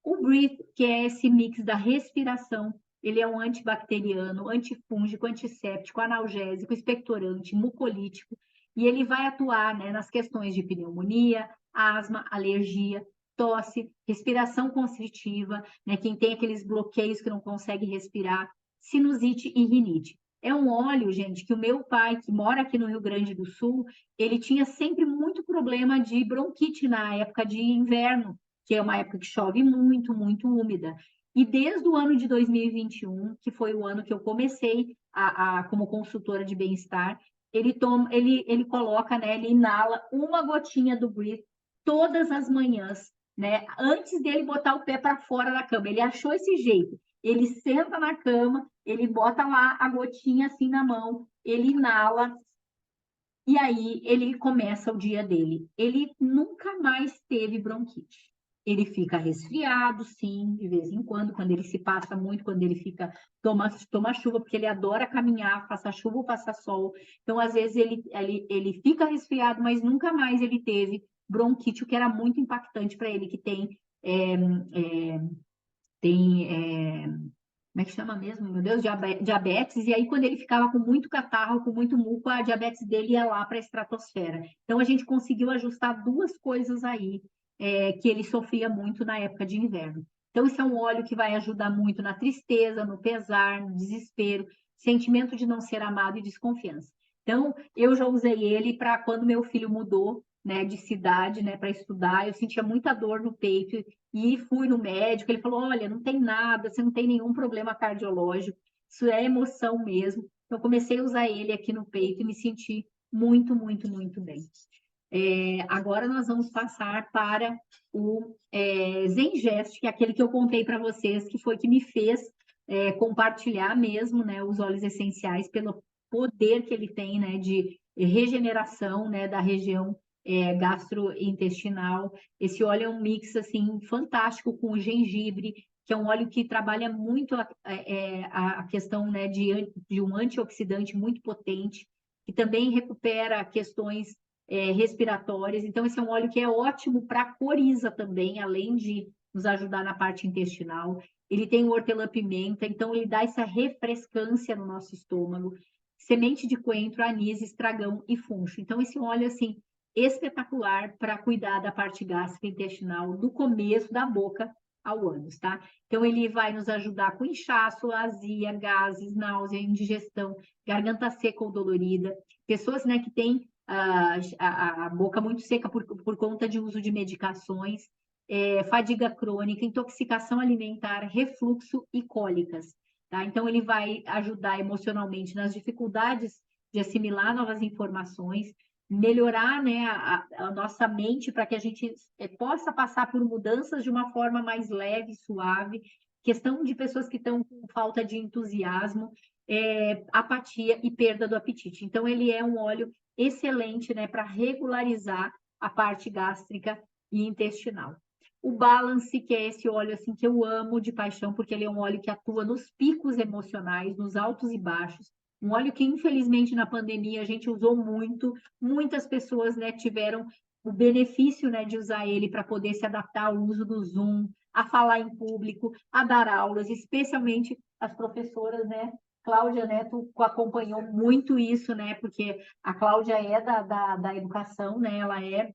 O Breathe, que é esse mix da respiração, ele é um antibacteriano, antifúngico, antisséptico, analgésico, expectorante, mucolítico, e ele vai atuar, né, nas questões de pneumonia, asma, alergia, tosse, respiração constritiva, né, quem tem aqueles bloqueios que não consegue respirar, sinusite e rinite. É um óleo, gente, que o meu pai, que mora aqui no Rio Grande do Sul, ele tinha sempre muito problema de bronquite na época de inverno, que é uma época que chove muito, muito úmida. E desde o ano de 2021, que foi o ano que eu comecei como consultora de bem-estar, ele coloca, né, ele inala uma gotinha do Breathe todas as manhãs, né, antes dele botar o pé para fora da cama. Ele achou esse jeito. Ele senta na cama, ele bota lá a gotinha assim na mão, ele inala e aí ele começa o dia dele. Ele nunca mais teve bronquite. Ele fica resfriado, sim, de vez em quando ele se passa muito, quando ele fica, toma chuva, porque ele adora caminhar, faça chuva ou faça sol. Então, às vezes, ele fica resfriado, mas nunca mais ele teve bronquite, o que era muito impactante para ele, que tem como é que chama mesmo? Meu Deus, diabetes. E aí, quando ele ficava com muito catarro, com muito muco, a diabetes dele ia lá para a estratosfera. Então, a gente conseguiu ajustar duas coisas aí, que ele sofria muito na época de inverno. Então, esse é um óleo que vai ajudar muito na tristeza, no pesar, no desespero, sentimento de não ser amado e desconfiança. Então, eu já usei ele para quando meu filho mudou, né, de cidade, né, para estudar, eu sentia muita dor no peito e fui no médico, ele falou, olha, não tem nada, você não tem nenhum problema cardiológico, isso é emoção mesmo. Então, comecei a usar ele aqui no peito e me senti muito, muito, muito bem. Agora nós vamos passar para o Zengest, que é aquele que eu contei para vocês, que foi que me fez compartilhar mesmo, né, os óleos essenciais pelo poder que ele tem, né, de regeneração, né, da região gastrointestinal. Esse óleo é um mix assim fantástico com o gengibre, que é um óleo que trabalha muito a questão, né, de um antioxidante muito potente, que também recupera questões respiratórias. Então, esse é um óleo que é ótimo para a coriza também, além de nos ajudar na parte intestinal. Ele tem o hortelã-pimenta, então ele dá essa refrescância no nosso estômago. Semente de coentro, anis, estragão e funcho. Então, esse óleo, assim, espetacular para cuidar da parte gastrointestinal, do começo da boca ao ânus, tá? Então, ele vai nos ajudar com inchaço, azia, gases, náusea, indigestão, garganta seca ou dolorida. Pessoas, né, que têm a boca muito seca por conta de uso de medicações, fadiga crônica, intoxicação alimentar, refluxo e cólicas. Tá? Então, ele vai ajudar emocionalmente nas dificuldades de assimilar novas informações, melhorar, né, a nossa mente para que a gente possa passar por mudanças de uma forma mais leve, suave. Questão de pessoas que estão com falta de entusiasmo, apatia e perda do apetite. Então, ele é um óleo excelente, né, para regularizar a parte gástrica e intestinal. O Balance, que é esse óleo assim que eu amo de paixão, porque ele é um óleo que atua nos picos emocionais, nos altos e baixos. Um óleo que, infelizmente, na pandemia a gente usou muito, muitas pessoas, né, tiveram o benefício, né, de usar ele para poder se adaptar ao uso do Zoom, a falar em público, a dar aulas, especialmente as professoras, né? Cláudia, né, tu acompanhou muito isso, né? Porque a Cláudia é da educação, né? Ela é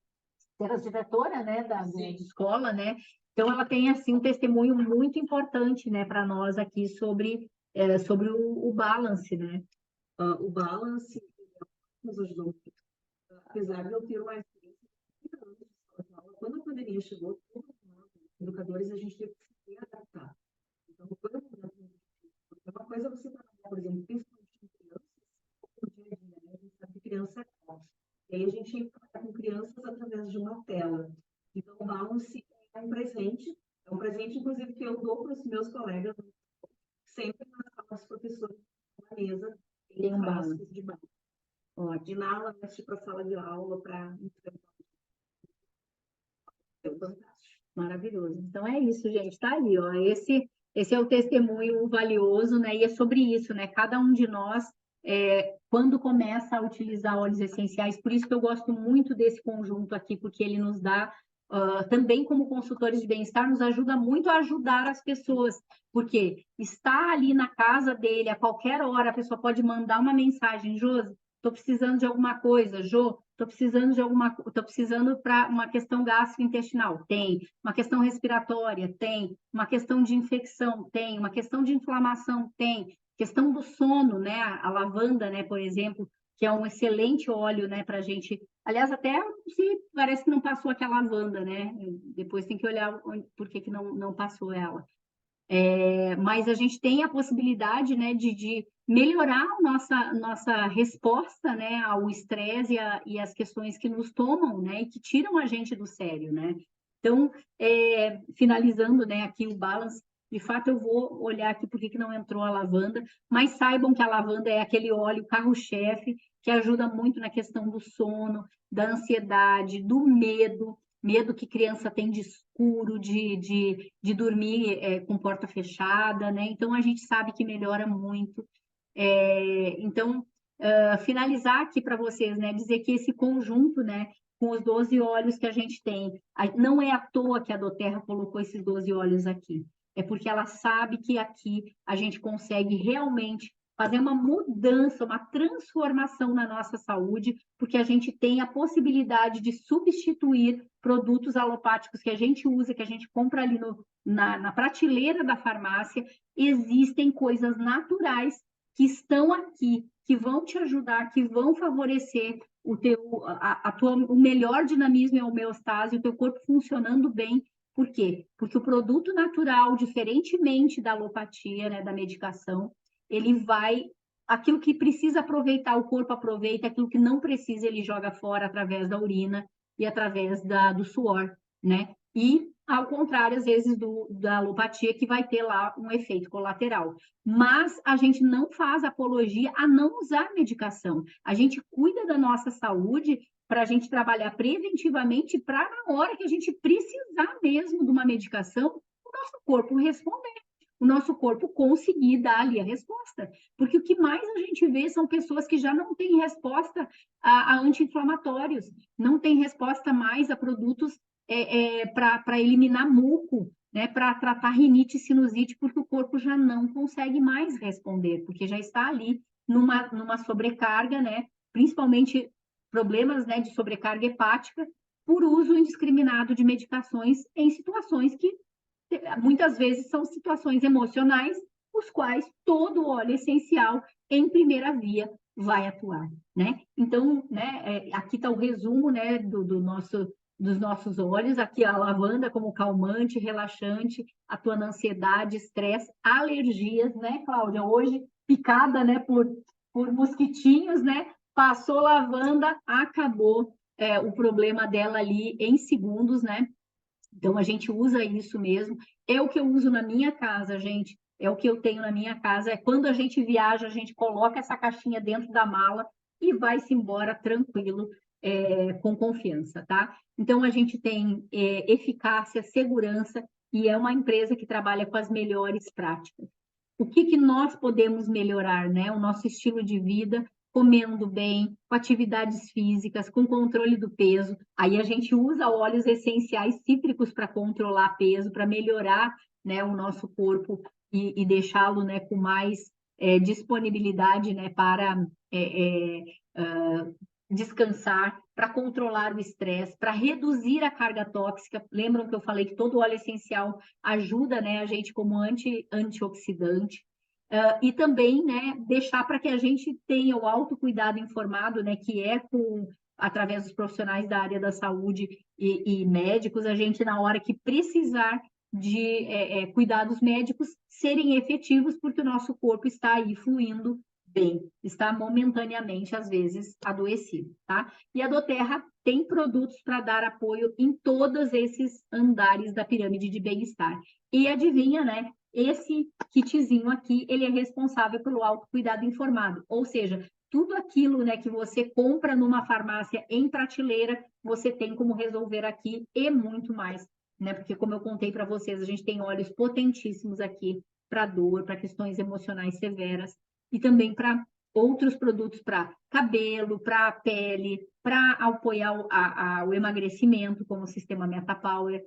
diretora, né, da escola, né? Então ela tem assim um testemunho muito importante, né, para nós aqui sobre o balance, né? O balance nos ajudou muito. Apesar de eu ter uma experiência de 30 anos de sala de aula, quando a pandemia chegou, todos nós, educadores, a gente teve que se adaptar. Então, foi um momento muito difícil. Uma coisa é você trabalhar, por exemplo, principalmente com crianças, no dia a dia, né? A gente sabe que criança é calma. E aí a gente trabalha com crianças através de uma tela. Então, o balance é um presente, inclusive, que eu dou para os meus colegas, sempre nas aulas dos professores, na mesa, Tem um balance. de balance. Ótimo. De na aula, antes para a sala de aula, para Maravilhoso. Então é isso, gente. Tá aí, ó. Esse é o testemunho valioso, né? E é sobre isso, né? Cada um de nós, quando começa a utilizar óleos essenciais, por isso que eu gosto muito desse conjunto aqui, porque ele nos dá, também como consultores de bem-estar, nos ajuda muito a ajudar as pessoas, porque está ali na casa dele, a qualquer hora, a pessoa pode mandar uma mensagem, Josi, estou precisando de alguma coisa, Jô, estou precisando para uma questão gastrointestinal, tem, uma questão respiratória, tem, uma questão de infecção, tem, uma questão de inflamação, tem, questão do sono, né? A lavanda, né, por exemplo, que é um excelente óleo, né, para a gente. Aliás, até se parece que não passou aquela lavanda, né? Depois tem que olhar por que não passou ela. Mas a gente tem a possibilidade, né, de melhorar a nossa resposta, né, ao estresse e as questões que nos tomam, né, e que tiram a gente do sério, né. Então, finalizando, né, aqui o balance, de fato eu vou olhar aqui por que não entrou a lavanda, mas saibam que a lavanda é aquele óleo carro-chefe que ajuda muito na questão do sono, da ansiedade, do medo que criança tem de escuro, de dormir com porta fechada, né? Então a gente sabe que melhora muito. Então, finalizar aqui para vocês, né? Dizer que esse conjunto, né? Com os 12 óleos que a gente tem, não é à toa que a Doterra colocou esses 12 óleos aqui. É porque ela sabe que aqui a gente consegue realmente fazer uma mudança, uma transformação na nossa saúde, porque a gente tem a possibilidade de substituir produtos alopáticos que a gente usa, que a gente compra ali na prateleira da farmácia. Existem coisas naturais que estão aqui, que vão te ajudar, que vão favorecer o melhor dinamismo e homeostase, o teu corpo funcionando bem. Por quê? Porque o produto natural, diferentemente da alopatia, né, da medicação, ele vai, aquilo que precisa aproveitar, o corpo aproveita, aquilo que não precisa, ele joga fora através da urina e através do suor, né? E, ao contrário, às vezes, da alopatia, que vai ter lá um efeito colateral. Mas a gente não faz apologia a não usar medicação. A gente cuida da nossa saúde para a gente trabalhar preventivamente para, na hora que a gente precisar mesmo de uma medicação, o nosso corpo responder, o nosso corpo conseguir dar ali a resposta. Porque o que mais a gente vê são pessoas que já não têm resposta a anti-inflamatórios, não têm resposta mais a produtos para eliminar muco, né, para tratar rinite e sinusite, porque o corpo já não consegue mais responder, porque já está ali numa sobrecarga, né, principalmente problemas, né, de sobrecarga hepática, por uso indiscriminado de medicações em situações que muitas vezes são situações emocionais, os quais todo óleo essencial em primeira via vai atuar, né? Então, né, aqui está o resumo, né, dos nossos óleos, aqui a lavanda como calmante, relaxante, atua na ansiedade, estresse, alergias, né, Cláudia? Hoje, picada, né, por mosquitinhos, né? Passou lavanda, acabou o problema dela ali em segundos, né? Então, a gente usa isso mesmo. É o que eu uso na minha casa, gente. É o que eu tenho na minha casa. É quando a gente viaja, a gente coloca essa caixinha dentro da mala e vai-se embora tranquilo, com confiança, tá? Então, a gente tem eficácia, segurança e é uma empresa que trabalha com as melhores práticas. O que nós podemos melhorar, né? O nosso estilo de vida, comendo bem, com atividades físicas, com controle do peso. Aí a gente usa óleos essenciais cítricos para controlar peso, para melhorar, né, o nosso corpo e deixá-lo, né, com mais disponibilidade, né, para descansar, para controlar o estresse, para reduzir a carga tóxica. Lembram que eu falei que todo óleo essencial ajuda, né, a gente como antioxidante. E também, né, deixar para que a gente tenha o autocuidado informado, né, que é através dos profissionais da área da saúde e médicos, a gente, na hora que precisar de cuidados médicos, serem efetivos, porque o nosso corpo está aí fluindo bem, está momentaneamente, às vezes, adoecido, tá? E a Doterra tem produtos para dar apoio em todos esses andares da pirâmide de bem-estar. E adivinha, né? Esse kitzinho aqui, ele é responsável pelo autocuidado informado, ou seja, tudo aquilo, né, que você compra numa farmácia em prateleira, você tem como resolver aqui e muito mais, né? Porque como eu contei para vocês, a gente tem óleos potentíssimos aqui para dor, para questões emocionais severas e também para outros produtos para cabelo, para pele, para apoiar o emagrecimento, como o sistema MetaPower,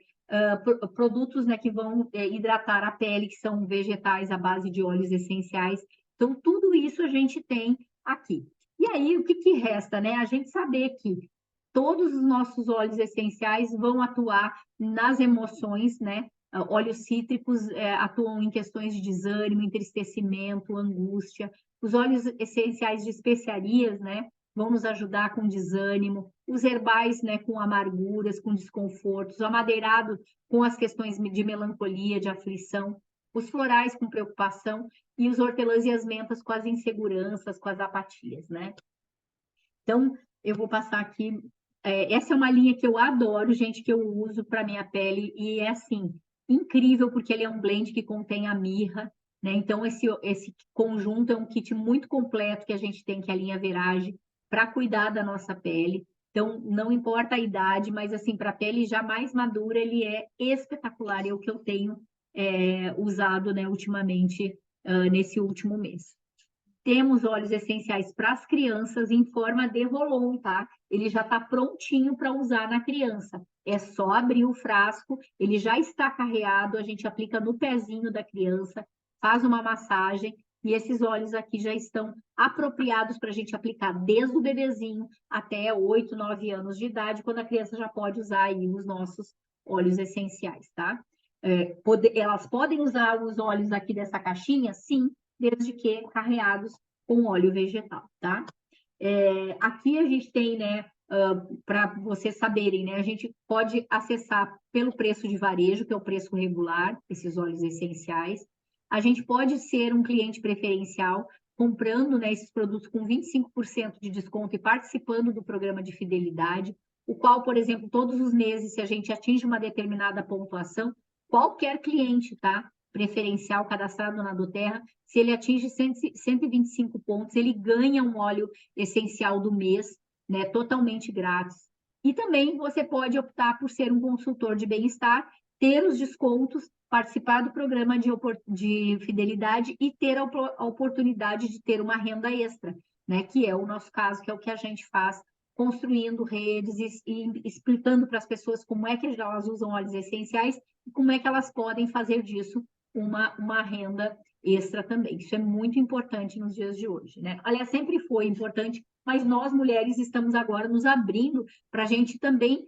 produtos, né, que vão hidratar a pele, que são vegetais à base de óleos essenciais. Então, tudo isso a gente tem aqui. E aí, o que resta, né? A gente saber que todos os nossos óleos essenciais vão atuar nas emoções, né? Óleos cítricos atuam em questões de desânimo, entristecimento, angústia. Os óleos essenciais de especiarias, né? Vão nos ajudar com desânimo. Os herbais, né? Com amarguras, com desconfortos. O amadeirado com as questões de melancolia, de aflição. Os florais com preocupação. E os hortelãs e as mentas com as inseguranças, com as apatias, né? Então, eu vou passar aqui. Essa é uma linha que eu adoro, gente, que eu uso para minha pele, e é assim, incrível, porque ele é um blend que contém a mirra, né? Então, esse conjunto é um kit muito completo que a gente tem, que é a linha Verage, para cuidar da nossa pele. Então, não importa a idade, mas assim, para a pele já mais madura, ele é espetacular, é o que eu tenho usado, né, ultimamente, nesse último mês. Temos óleos essenciais para as crianças em forma de rolon, tá? Ele já está prontinho para usar na criança. É só abrir o frasco, ele já está carreado, a gente aplica no pezinho da criança, faz uma massagem, e esses óleos aqui já estão apropriados para a gente aplicar desde o bebezinho até 8, 9 anos de idade, quando a criança já pode usar aí os nossos óleos essenciais, tá? Elas podem usar os óleos aqui dessa caixinha? Sim, desde que carreados com óleo vegetal, tá? Aqui a gente tem, né, para vocês saberem, né, a gente pode acessar pelo preço de varejo, que é o preço regular, esses óleos essenciais. A gente pode ser um cliente preferencial, comprando, né, esses produtos com 25% de desconto e participando do programa de fidelidade, o qual, por exemplo, todos os meses, se a gente atinge uma determinada pontuação, qualquer cliente, tá? Preferencial cadastrado na doTERRA, se ele atinge 125 pontos, ele ganha um óleo essencial do mês, né, totalmente grátis. E também você pode optar por ser um consultor de bem-estar, ter os descontos, participar do programa de fidelidade e ter a oportunidade de ter uma renda extra, né, que é o nosso caso, que é o que a gente faz, construindo redes e explicando para as pessoas como é que elas usam óleos essenciais e como é que elas podem fazer disso uma renda extra também. Isso é muito importante nos dias de hoje, né? Aliás, sempre foi importante, mas nós, mulheres, estamos agora nos abrindo para a gente também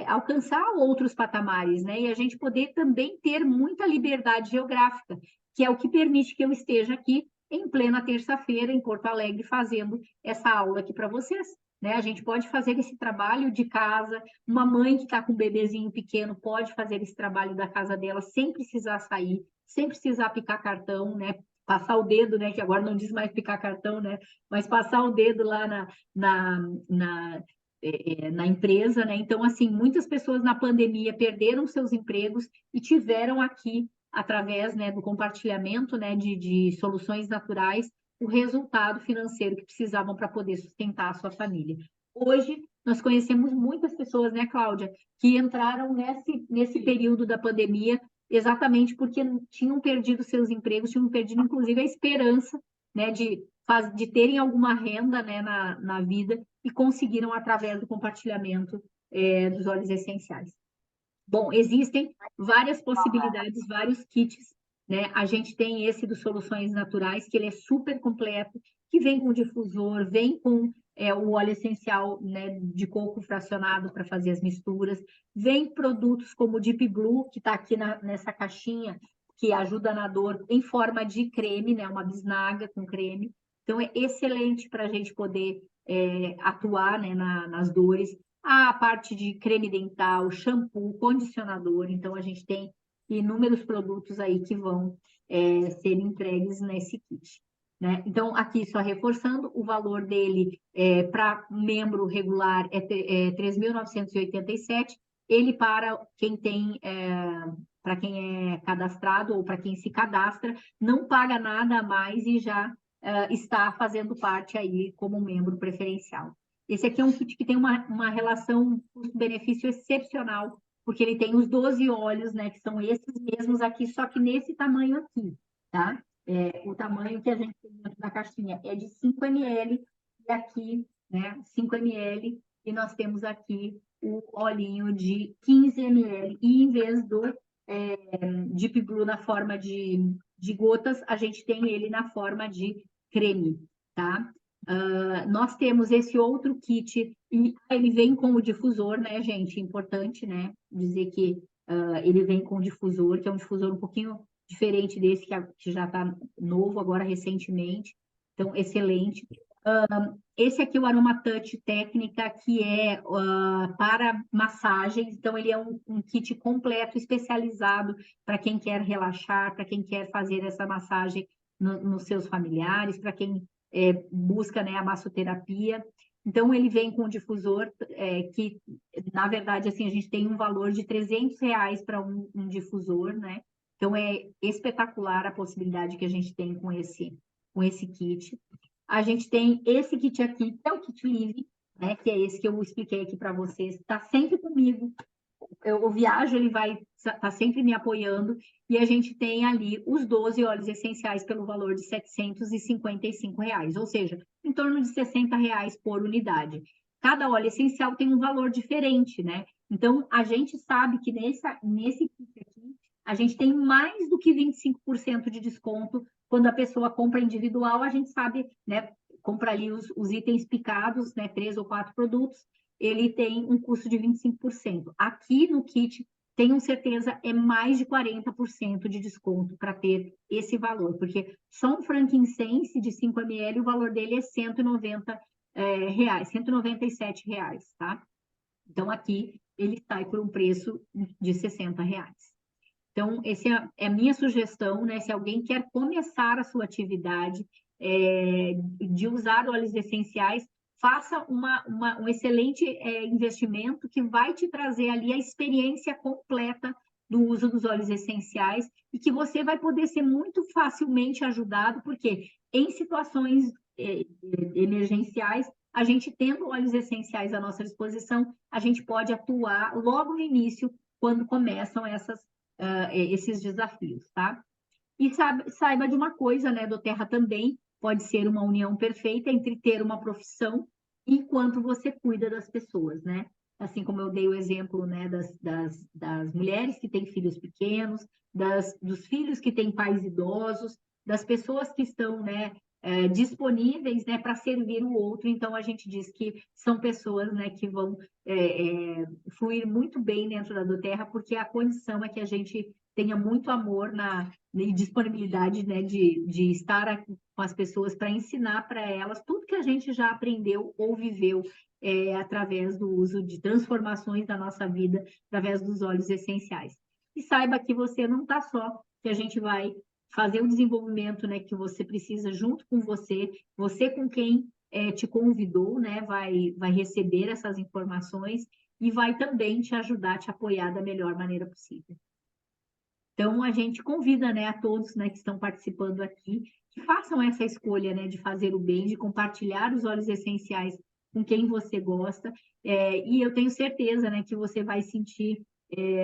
alcançar outros patamares, né? E a gente poder também ter muita liberdade geográfica, que é o que permite que eu esteja aqui em plena terça-feira, em Porto Alegre, fazendo essa aula aqui para vocês. Né? A gente pode fazer esse trabalho de casa, uma mãe que está com um bebezinho pequeno pode fazer esse trabalho da casa dela sem precisar sair, sem precisar picar cartão, né? Passar o dedo, né? Que agora não diz mais picar cartão, né? Mas passar o dedo lá na empresa, né? Então, assim, muitas pessoas na pandemia perderam seus empregos e tiveram aqui, através, né, do compartilhamento, né, de soluções naturais, o resultado financeiro que precisavam para poder sustentar a sua família. Hoje, nós conhecemos muitas pessoas, né, Cláudia, que entraram nesse período da pandemia exatamente porque tinham perdido seus empregos, tinham perdido, inclusive, a esperança, né, de terem alguma renda, né, na vida e conseguiram através do compartilhamento dos óleos essenciais. Bom, existem várias possibilidades, vários kits, né? A gente tem esse dos Soluções Naturais, que ele é super completo, que vem com difusor, vem com o óleo essencial, né, de coco fracionado para fazer as misturas, vem produtos como o Deep Blue, que está aqui nessa caixinha, que ajuda na dor, em forma de creme, né, uma bisnaga com creme. Então, é excelente para a gente poder atuar, né, nas dores. A parte de creme dental, shampoo, condicionador. Então, a gente tem inúmeros produtos aí que vão ser entregues nesse kit. Né? Então, aqui só reforçando, o valor dele para membro regular é 3.987. Ele para quem tem, para quem é cadastrado ou para quem se cadastra, não paga nada a mais e já está fazendo parte aí como membro preferencial. Esse aqui é um kit que tem uma relação custo-benefício excepcional, porque ele tem os 12 óleos, né, que são esses mesmos aqui, só que nesse tamanho aqui, tá? O tamanho que a gente tem dentro da caixinha é de 5 ml, e aqui, né, 5 ml, e nós temos aqui o olhinho de 15 ml, e em vez do Deep Blue na forma de gotas, a gente tem ele na forma de creme, tá? Nós temos esse outro kit, e ele vem com o difusor, né, gente? Importante, né? Dizer que ele vem com o difusor, que é um difusor um pouquinho diferente desse, que já está novo agora recentemente. Então, excelente. Esse aqui é o Aroma Touch Técnica, que é para massagens. Então, ele é um kit completo, especializado para quem quer relaxar, para quem quer fazer essa massagem nos seus familiares, para quem busca, né, a massoterapia. Então, ele vem com um difusor que, na verdade, assim, a gente tem um valor de R$300 para um difusor, né? Então, é espetacular a possibilidade que a gente tem com esse kit. A gente tem esse kit aqui, que é o kit Live, né? Que é esse que eu expliquei aqui para vocês. Está sempre comigo. Eu viajo, ele vai estar sempre me apoiando, e a gente tem ali os 12 óleos essenciais pelo valor de R$755, ou seja, em torno de R$60 por unidade. Cada óleo essencial tem um valor diferente, né? Então, a gente sabe que nesse kit aqui, a gente tem mais do que 25% de desconto Quando a pessoa compra individual, a gente sabe, né, compra ali os itens picados, né, 3 ou 4 produtos, ele tem um custo de 25%. Aqui no kit, tenho certeza, é mais de 40% de desconto para ter esse valor, porque só um frankincense de 5 ml, o valor dele é R$ 190, reais, R$ 197, tá? Então, aqui ele sai por um preço de R$ 60. Então, essa é a minha sugestão, né? Se alguém quer começar a sua atividade de usar óleos essenciais, faça um excelente investimento que vai te trazer ali a experiência completa do uso dos óleos essenciais e que você vai poder ser muito facilmente ajudado, porque em situações emergenciais, a gente tendo óleos essenciais à nossa disposição, a gente pode atuar logo no início, quando começam esses desafios, tá? E saiba de uma coisa, né, doTERRA também pode ser uma união perfeita entre ter uma profissão enquanto você cuida das pessoas, né? Assim como eu dei o exemplo, né, das mulheres que têm filhos pequenos, dos filhos que têm pais idosos, das pessoas que estão, né, disponíveis, né, para servir o outro. Então, a gente diz que são pessoas, né, que vão fluir muito bem dentro da doTERRA, porque a condição é que a gente tenha muito amor e disponibilidade, né, de estar aqui com as pessoas para ensinar para elas tudo que a gente já aprendeu ou viveu através do uso de transformações da nossa vida, através dos óleos essenciais. E saiba que você não está só, que a gente vai fazer o desenvolvimento, né, que você precisa junto com você com quem te convidou, né, vai receber essas informações e vai também te ajudar, te apoiar da melhor maneira possível. Então, a gente convida, né, a todos, né, que estão participando aqui, que façam essa escolha, né, de fazer o bem, de compartilhar os óleos essenciais com quem você gosta, e eu tenho certeza, né, que você vai sentir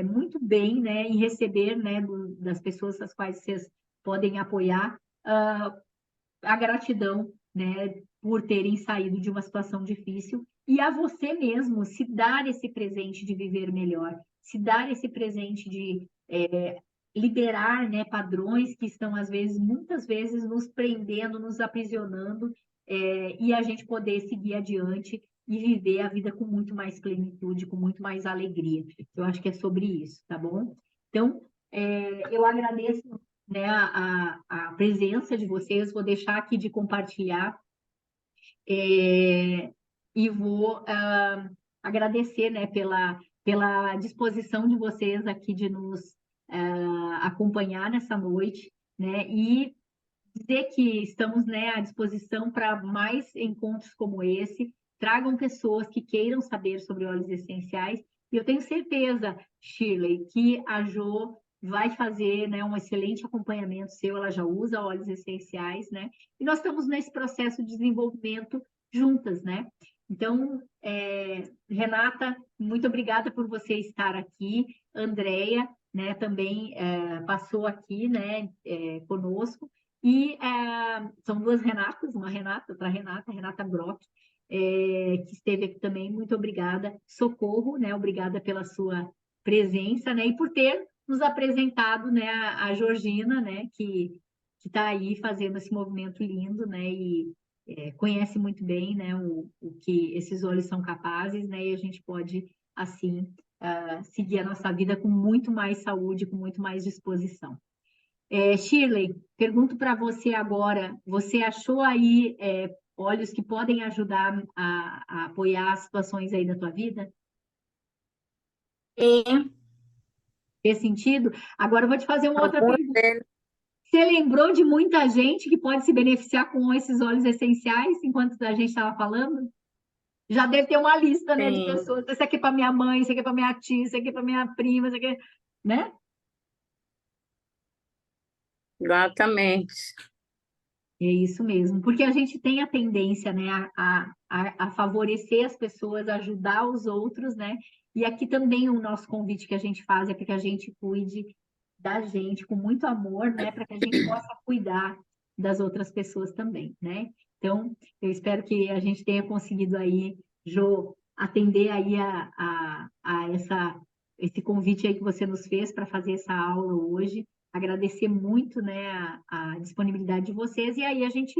muito bem, né, em receber, né, das pessoas às quais vocês podem apoiar, a gratidão, né, por terem saído de uma situação difícil, e a você mesmo se dar esse presente de viver melhor, se dar esse presente de liberar, né, padrões que estão, às vezes, muitas vezes, nos prendendo, nos aprisionando, e a gente poder seguir adiante e viver a vida com muito mais plenitude, com muito mais alegria. Eu acho que é sobre isso, tá bom? Então, eu agradeço, né, a presença de vocês, vou deixar aqui de compartilhar e vou agradecer, né, pela disposição de vocês aqui de nos acompanhar nessa noite, né, e dizer que estamos, né, à disposição para mais encontros como esse. Tragam pessoas que queiram saber sobre óleos essenciais. E eu tenho certeza, Shirley, que a Jo vai fazer, né, um excelente acompanhamento seu. Ela já usa óleos essenciais, né? E nós estamos nesse processo de desenvolvimento juntas, né? Então, Renata, muito obrigada por você estar aqui. Andréia, né, também passou aqui, né, conosco. E são duas Renatas, uma Renata, outra Renata, Renata Brock, que esteve aqui também. Muito obrigada. Socorro, né? Obrigada pela sua presença, né? E por ter nos apresentado, né, a Georgina, né? Que está aí fazendo esse movimento lindo, né? E conhece muito bem, né? O que esses olhos são capazes, né? E a gente pode, assim, seguir a nossa vida com muito mais saúde, com muito mais disposição. Shirley, pergunto para você agora, você achou aí olhos que podem ajudar a apoiar as situações aí da tua vida? Sim, Fez sentido? Agora eu vou te fazer uma outra alguns pergunta. deles, Você lembrou de muita gente que pode se beneficiar com esses óleos essenciais enquanto a gente estava falando? Já deve ter uma lista, né, de sim, pessoas. Isso aqui é para minha mãe, isso aqui é para minha tia, isso aqui é para minha prima, isso aqui, né? exatamente. É isso mesmo, porque a gente tem a tendência, né, a favorecer as pessoas, a ajudar os outros, né? E aqui também o nosso convite que a gente faz é para que a gente cuide da gente com muito amor, né? Para que a gente possa cuidar das outras pessoas também, né? Então, eu espero que a gente tenha conseguido aí, Jo, atender aí esse convite aí que você nos fez para fazer essa aula hoje. agradecer muito, né, a disponibilidade de vocês, e aí a gente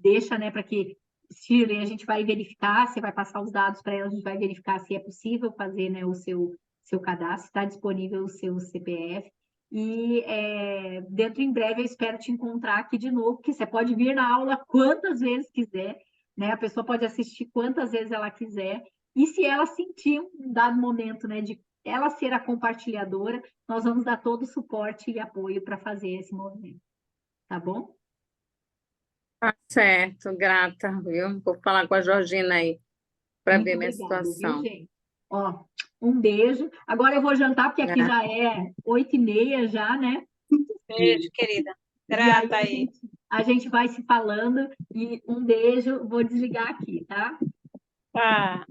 deixa, né, para que, Shirley, a gente vai verificar, você vai passar os dados para ela, a gente vai verificar se é possível fazer, né, o seu cadastro, está disponível o seu CPF, e dentro em breve eu espero te encontrar aqui de novo, que você pode vir na aula quantas vezes quiser, né, a pessoa pode assistir quantas vezes ela quiser, e se ela sentir um dado momento, né, de ela ser a compartilhadora, nós vamos dar todo o suporte e apoio para fazer esse movimento, tá bom? Tá certo, grata, viu? Vou falar com a Georgina aí para Muito ver minha obrigada, viu, situação. gente? Ó, um beijo. Agora eu vou jantar, porque aqui já é 8h30 já, né? Beijo, querida. E aí Grata aí. a gente vai se falando. E um beijo, vou desligar aqui, tá? Tá.